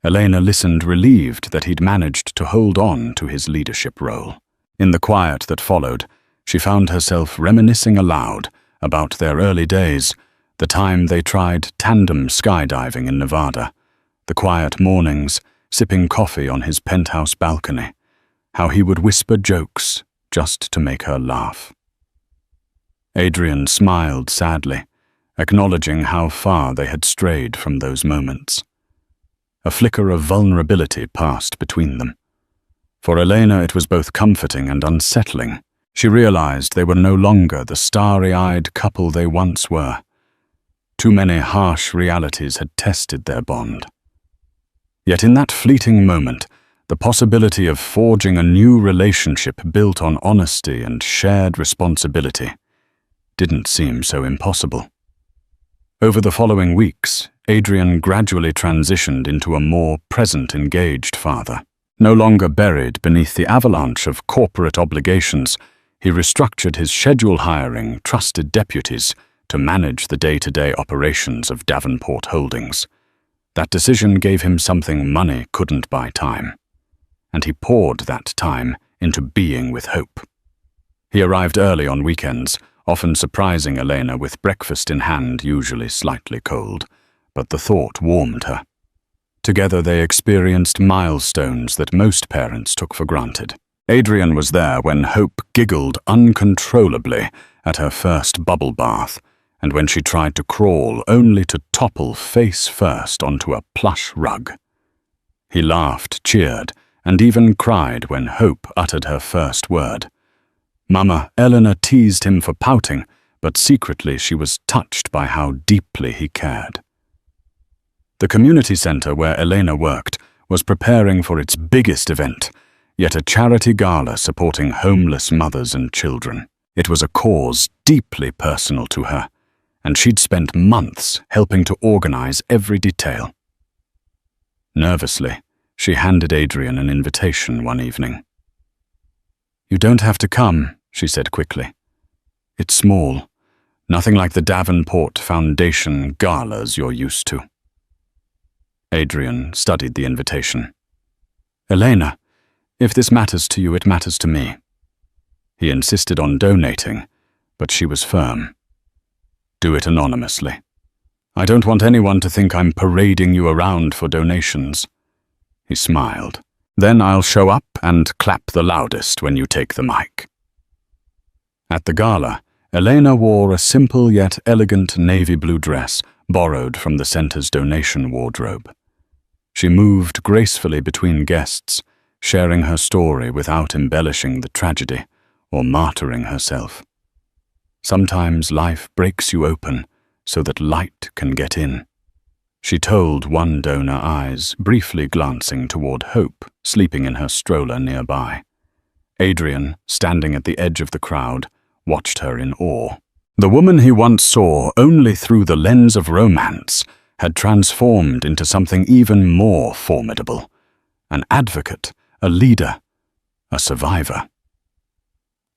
Elena listened, relieved that he'd managed to hold on to his leadership role. In the quiet that followed, she found herself reminiscing aloud about their early days, the time they tried tandem skydiving in Nevada, the quiet mornings, sipping coffee on his penthouse balcony, how he would whisper jokes just to make her laugh. Adrian smiled sadly, acknowledging how far they had strayed from those moments. A flicker of vulnerability passed between them. For Elena, it was both comforting and unsettling. She realized they were no longer the starry-eyed couple they once were. Too many harsh realities had tested their bond. Yet in that fleeting moment, the possibility of forging a new relationship built on honesty and shared responsibility didn't seem so impossible. Over the following weeks, Adrian gradually transitioned into a more present, engaged father. No longer buried beneath the avalanche of corporate obligations, he restructured his schedule, hiring trusted deputies to manage the day-to-day operations of Davenport Holdings. That decision gave him something money couldn't buy: time. And he poured that time into being with Hope. He arrived early on weekends, often surprising Elena with breakfast in hand, usually slightly cold, but the thought warmed her. Together they experienced milestones that most parents took for granted. Adrian was there when Hope giggled uncontrollably at her first bubble bath, and when she tried to crawl only to topple face first onto a plush rug. He laughed, cheered, and even cried when Hope uttered her first word. Mama Eleanor teased him for pouting, but secretly she was touched by how deeply he cared. The community center where Elena worked was preparing for its biggest event, yet a charity gala supporting homeless mothers and children. It was a cause deeply personal to her, and she'd spent months helping to organize every detail. Nervously, She handed Adrian an invitation one evening. "You don't have to come," she said quickly. "It's small. Nothing like the Davenport Foundation galas you're used to." Adrian studied the invitation. "Elena, if this matters to you, it matters to me." He insisted on donating, but she was firm. "Do it anonymously. I don't want anyone to think I'm parading you around for donations." He smiled. "Then I'll show up and clap the loudest when you take the mic." At the gala, Elena wore a simple yet elegant navy blue dress borrowed from the center's donation wardrobe. She moved gracefully between guests, sharing her story without embellishing the tragedy or martyring herself. Sometimes life breaks you open so that light can get in. She told one donor eyes, briefly glancing toward Hope, sleeping in her stroller nearby. Adrian, standing at the edge of the crowd, watched her in awe. The woman he once saw only through the lens of romance had transformed into something even more formidable. An advocate, a leader, a survivor.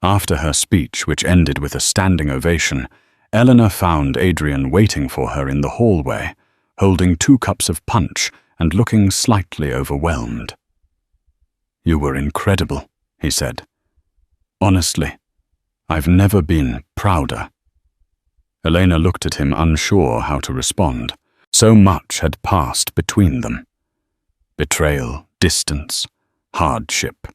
After her speech, which ended with a standing ovation, Eleanor found Adrian waiting for her in the hallway, holding 2 cups of punch and looking slightly overwhelmed. "You were incredible," he said. "Honestly, I've never been prouder." Elena looked at him, unsure how to respond. So much had passed between them. Betrayal, distance, hardship.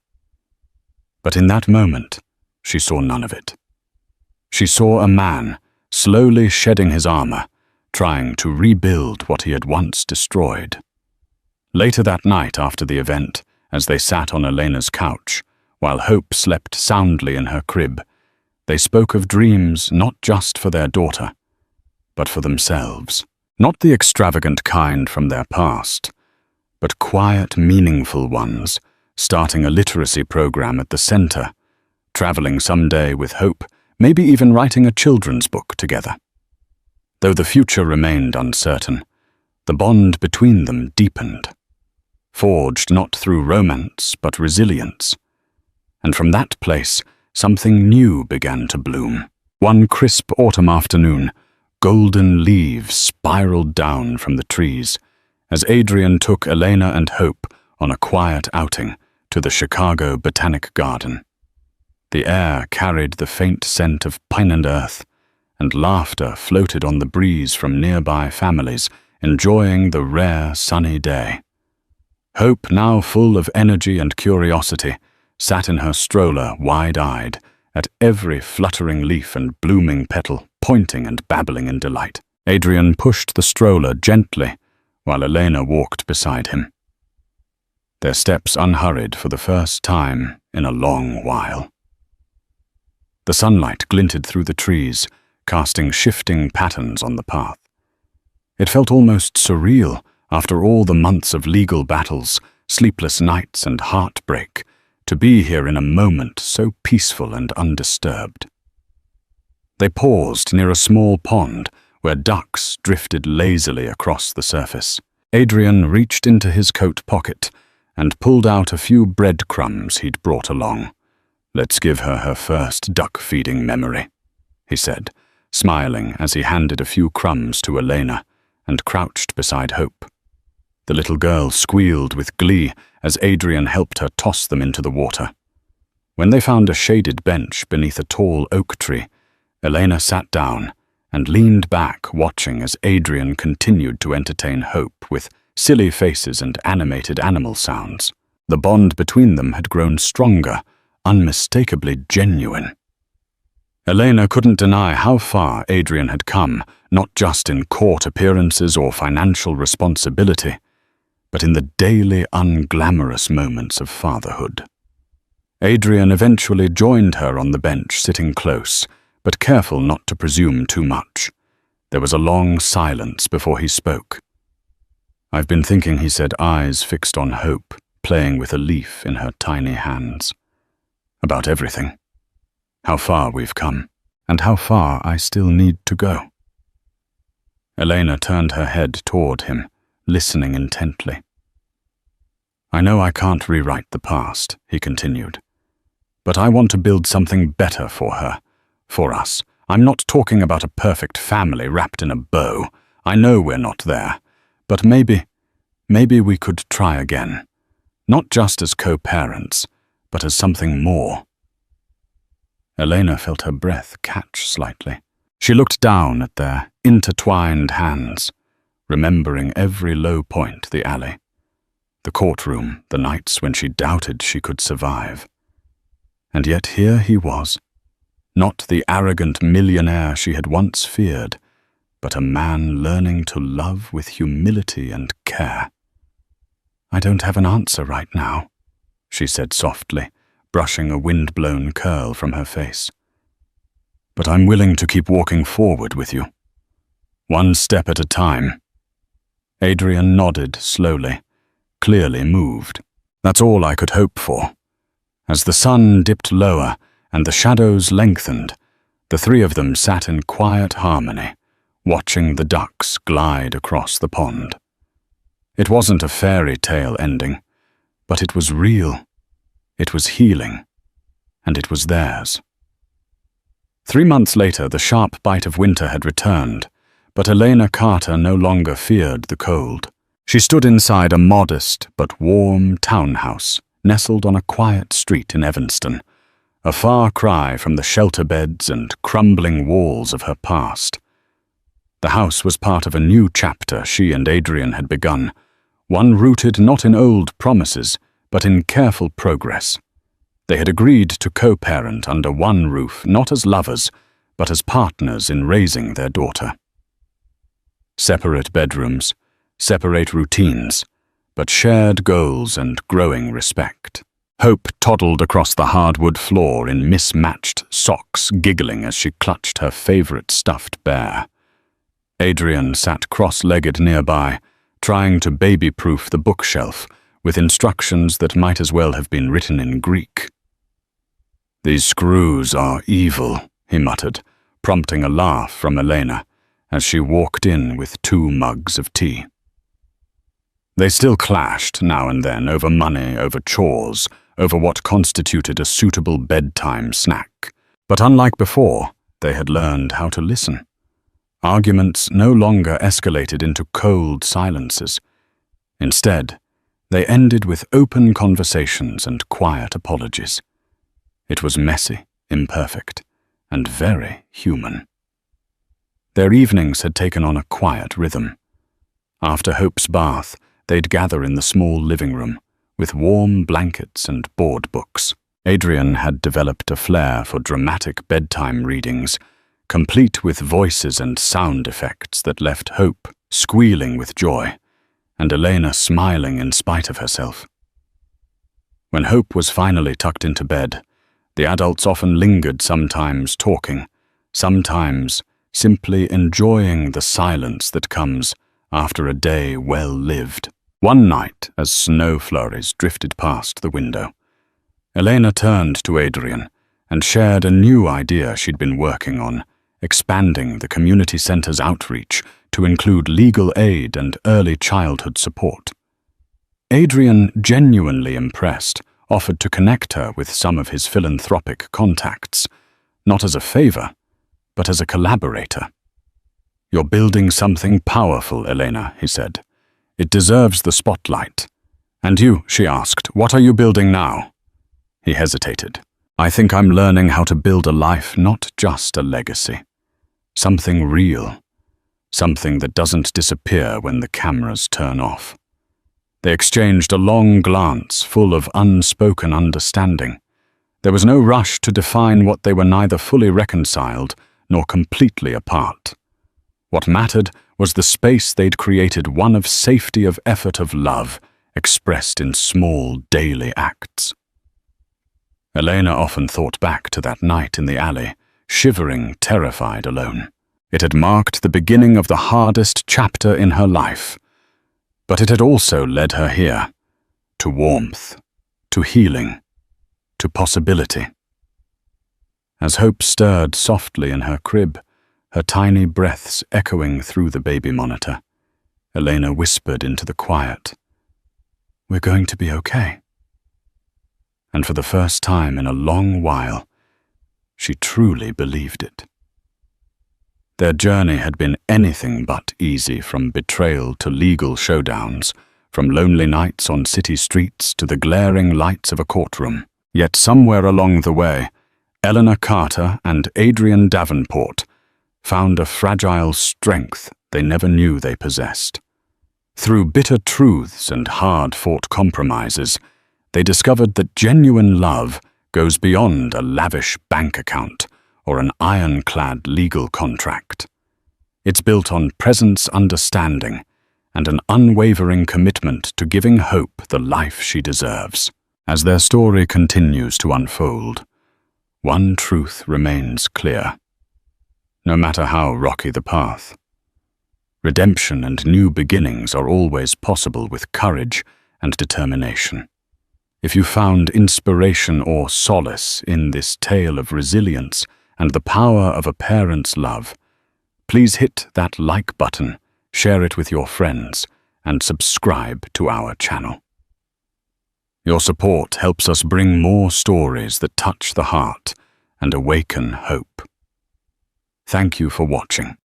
But in that moment, she saw none of it. She saw a man slowly shedding his armor, trying to rebuild what he had once destroyed. Later that night after the event, as they sat on Elena's couch, while Hope slept soundly in her crib, they spoke of dreams not just for their daughter, but for themselves. Not the extravagant kind from their past, but quiet, meaningful ones, starting a literacy program at the center, traveling someday with Hope, maybe even writing a children's book together. Though the future remained uncertain, the bond between them deepened, forged not through romance but resilience. And from that place, something new began to bloom. One crisp autumn afternoon, golden leaves spiraled down from the trees as Adrian took Elena and Hope on a quiet outing to the Chicago Botanic Garden. The air carried the faint scent of pine and earth, and laughter floated on the breeze from nearby families enjoying the rare sunny day. Hope, now full of energy and curiosity, sat in her stroller wide-eyed at every fluttering leaf and blooming petal, pointing and babbling in delight. Adrian pushed the stroller gently while Elena walked beside him. Their steps unhurried for the first time in a long while. The sunlight glinted through the trees, casting shifting patterns on the path. It felt almost surreal after all the months of legal battles, sleepless nights and heartbreak, to be here in a moment so peaceful and undisturbed. They paused near a small pond where ducks drifted lazily across the surface. Adrian reached into his coat pocket and pulled out a few breadcrumbs he'd brought along. "Let's give her her first duck-feeding memory," he said, smiling as he handed a few crumbs to Elena and crouched beside Hope. The little girl squealed with glee as Adrian helped her toss them into the water. When they found a shaded bench beneath a tall oak tree, Elena sat down and leaned back, watching as Adrian continued to entertain Hope with silly faces and animated animal sounds. The bond between them had grown stronger, unmistakably genuine. Elena couldn't deny how far Adrian had come, not just in court appearances or financial responsibility, but in the daily unglamorous moments of fatherhood. Adrian eventually joined her on the bench, sitting close, but careful not to presume too much. There was a long silence before he spoke. "I've been thinking," he said, eyes fixed on Hope, playing with a leaf in her tiny hands. "About everything. How far we've come, and how far I still need to go." Elena turned her head toward him, listening intently. I know I can't rewrite the past, he continued. But I want to build something better for her, for us. I'm not talking about a perfect family wrapped in a bow. I know we're not there. But maybe we could try again. Not just as co-parents, but as something more. Elena felt her breath catch slightly. She looked down at their intertwined hands, remembering every low point, the alley, the courtroom, the nights when she doubted she could survive. And yet here he was, not the arrogant millionaire she had once feared, but a man learning to love with humility and care. I don't have an answer right now, she said softly, brushing a wind-blown curl from her face. But I'm willing to keep walking forward with you. One step at a time. Adrian nodded slowly, clearly moved. That's all I could hope for. As the sun dipped lower and the shadows lengthened, the three of them sat in quiet harmony, watching the ducks glide across the pond. It wasn't a fairy tale ending, but it was real. It was healing, and it was theirs. 3 months later, the sharp bite of winter had returned, but Elena Carter no longer feared the cold. She stood inside a modest but warm townhouse, nestled on a quiet street in Evanston, a far cry from the shelter beds and crumbling walls of her past. The house was part of a new chapter she and Adrian had begun, one rooted not in old promises, but in careful progress. They had agreed to co-parent under one roof, not as lovers, but as partners in raising their daughter. Separate bedrooms, separate routines, but shared goals and growing respect. Hope toddled across the hardwood floor in mismatched socks, giggling as she clutched her favorite stuffed bear. Adrian sat cross-legged nearby, trying to baby-proof the bookshelf with instructions that might as well have been written in Greek. "These screws are evil," he muttered, prompting a laugh from Elena as she walked in with 2 mugs of tea. They still clashed now and then over money, over chores, over what constituted a suitable bedtime snack. But unlike before, they had learned how to listen. Arguments no longer escalated into cold silences. Instead, they ended with open conversations and quiet apologies. It was messy, imperfect, and very human. Their evenings had taken on a quiet rhythm. After Hope's bath, they'd gather in the small living room, with warm blankets and board books. Adrian had developed a flair for dramatic bedtime readings, complete with voices and sound effects that left Hope squealing with joy, and Elena smiling in spite of herself. When Hope was finally tucked into bed, the adults often lingered, sometimes talking, sometimes simply enjoying the silence that comes after a day well lived. One night, as snow flurries drifted past the window, Elena turned to Adrian and shared a new idea she'd been working on, expanding the community center's outreach to include legal aid and early childhood support. Adrian, genuinely impressed, offered to connect her with some of his philanthropic contacts, not as a favor, but as a collaborator. "You're building something powerful, Elena," he said. "It deserves the spotlight." "And you," she asked, "what are you building now?" He hesitated. "I think I'm learning how to build a life, not just a legacy. Something real. Something that doesn't disappear when the cameras turn off." They exchanged a long glance full of unspoken understanding. There was no rush to define what they were neither fully reconciled nor completely apart. What mattered was the space they'd created, one of safety, of effort, of love, expressed in small daily acts. Elena often thought back to that night in the alley, shivering, terrified, alone. It had marked the beginning of the hardest chapter in her life, but it had also led her here, to warmth, to healing, to possibility. As Hope stirred softly in her crib, her tiny breaths echoing through the baby monitor, Elena whispered into the quiet, "We're going to be okay." And for the first time in a long while, she truly believed it. Their journey had been anything but easy, from betrayal to legal showdowns, from lonely nights on city streets to the glaring lights of a courtroom. Yet somewhere along the way, Eleanor Carter and Adrian Davenport found a fragile strength they never knew they possessed. Through bitter truths and hard-fought compromises, they discovered that genuine love goes beyond a lavish bank account or an ironclad legal contract. It's built on presence, understanding, and an unwavering commitment to giving Hope the life she deserves. As their story continues to unfold, one truth remains clear. No matter how rocky the path, redemption and new beginnings are always possible with courage and determination. If you found inspiration or solace in this tale of resilience and the power of a parent's love, please hit that like button, share it with your friends, and subscribe to our channel. Your support helps us bring more stories that touch the heart and awaken hope. Thank you for watching.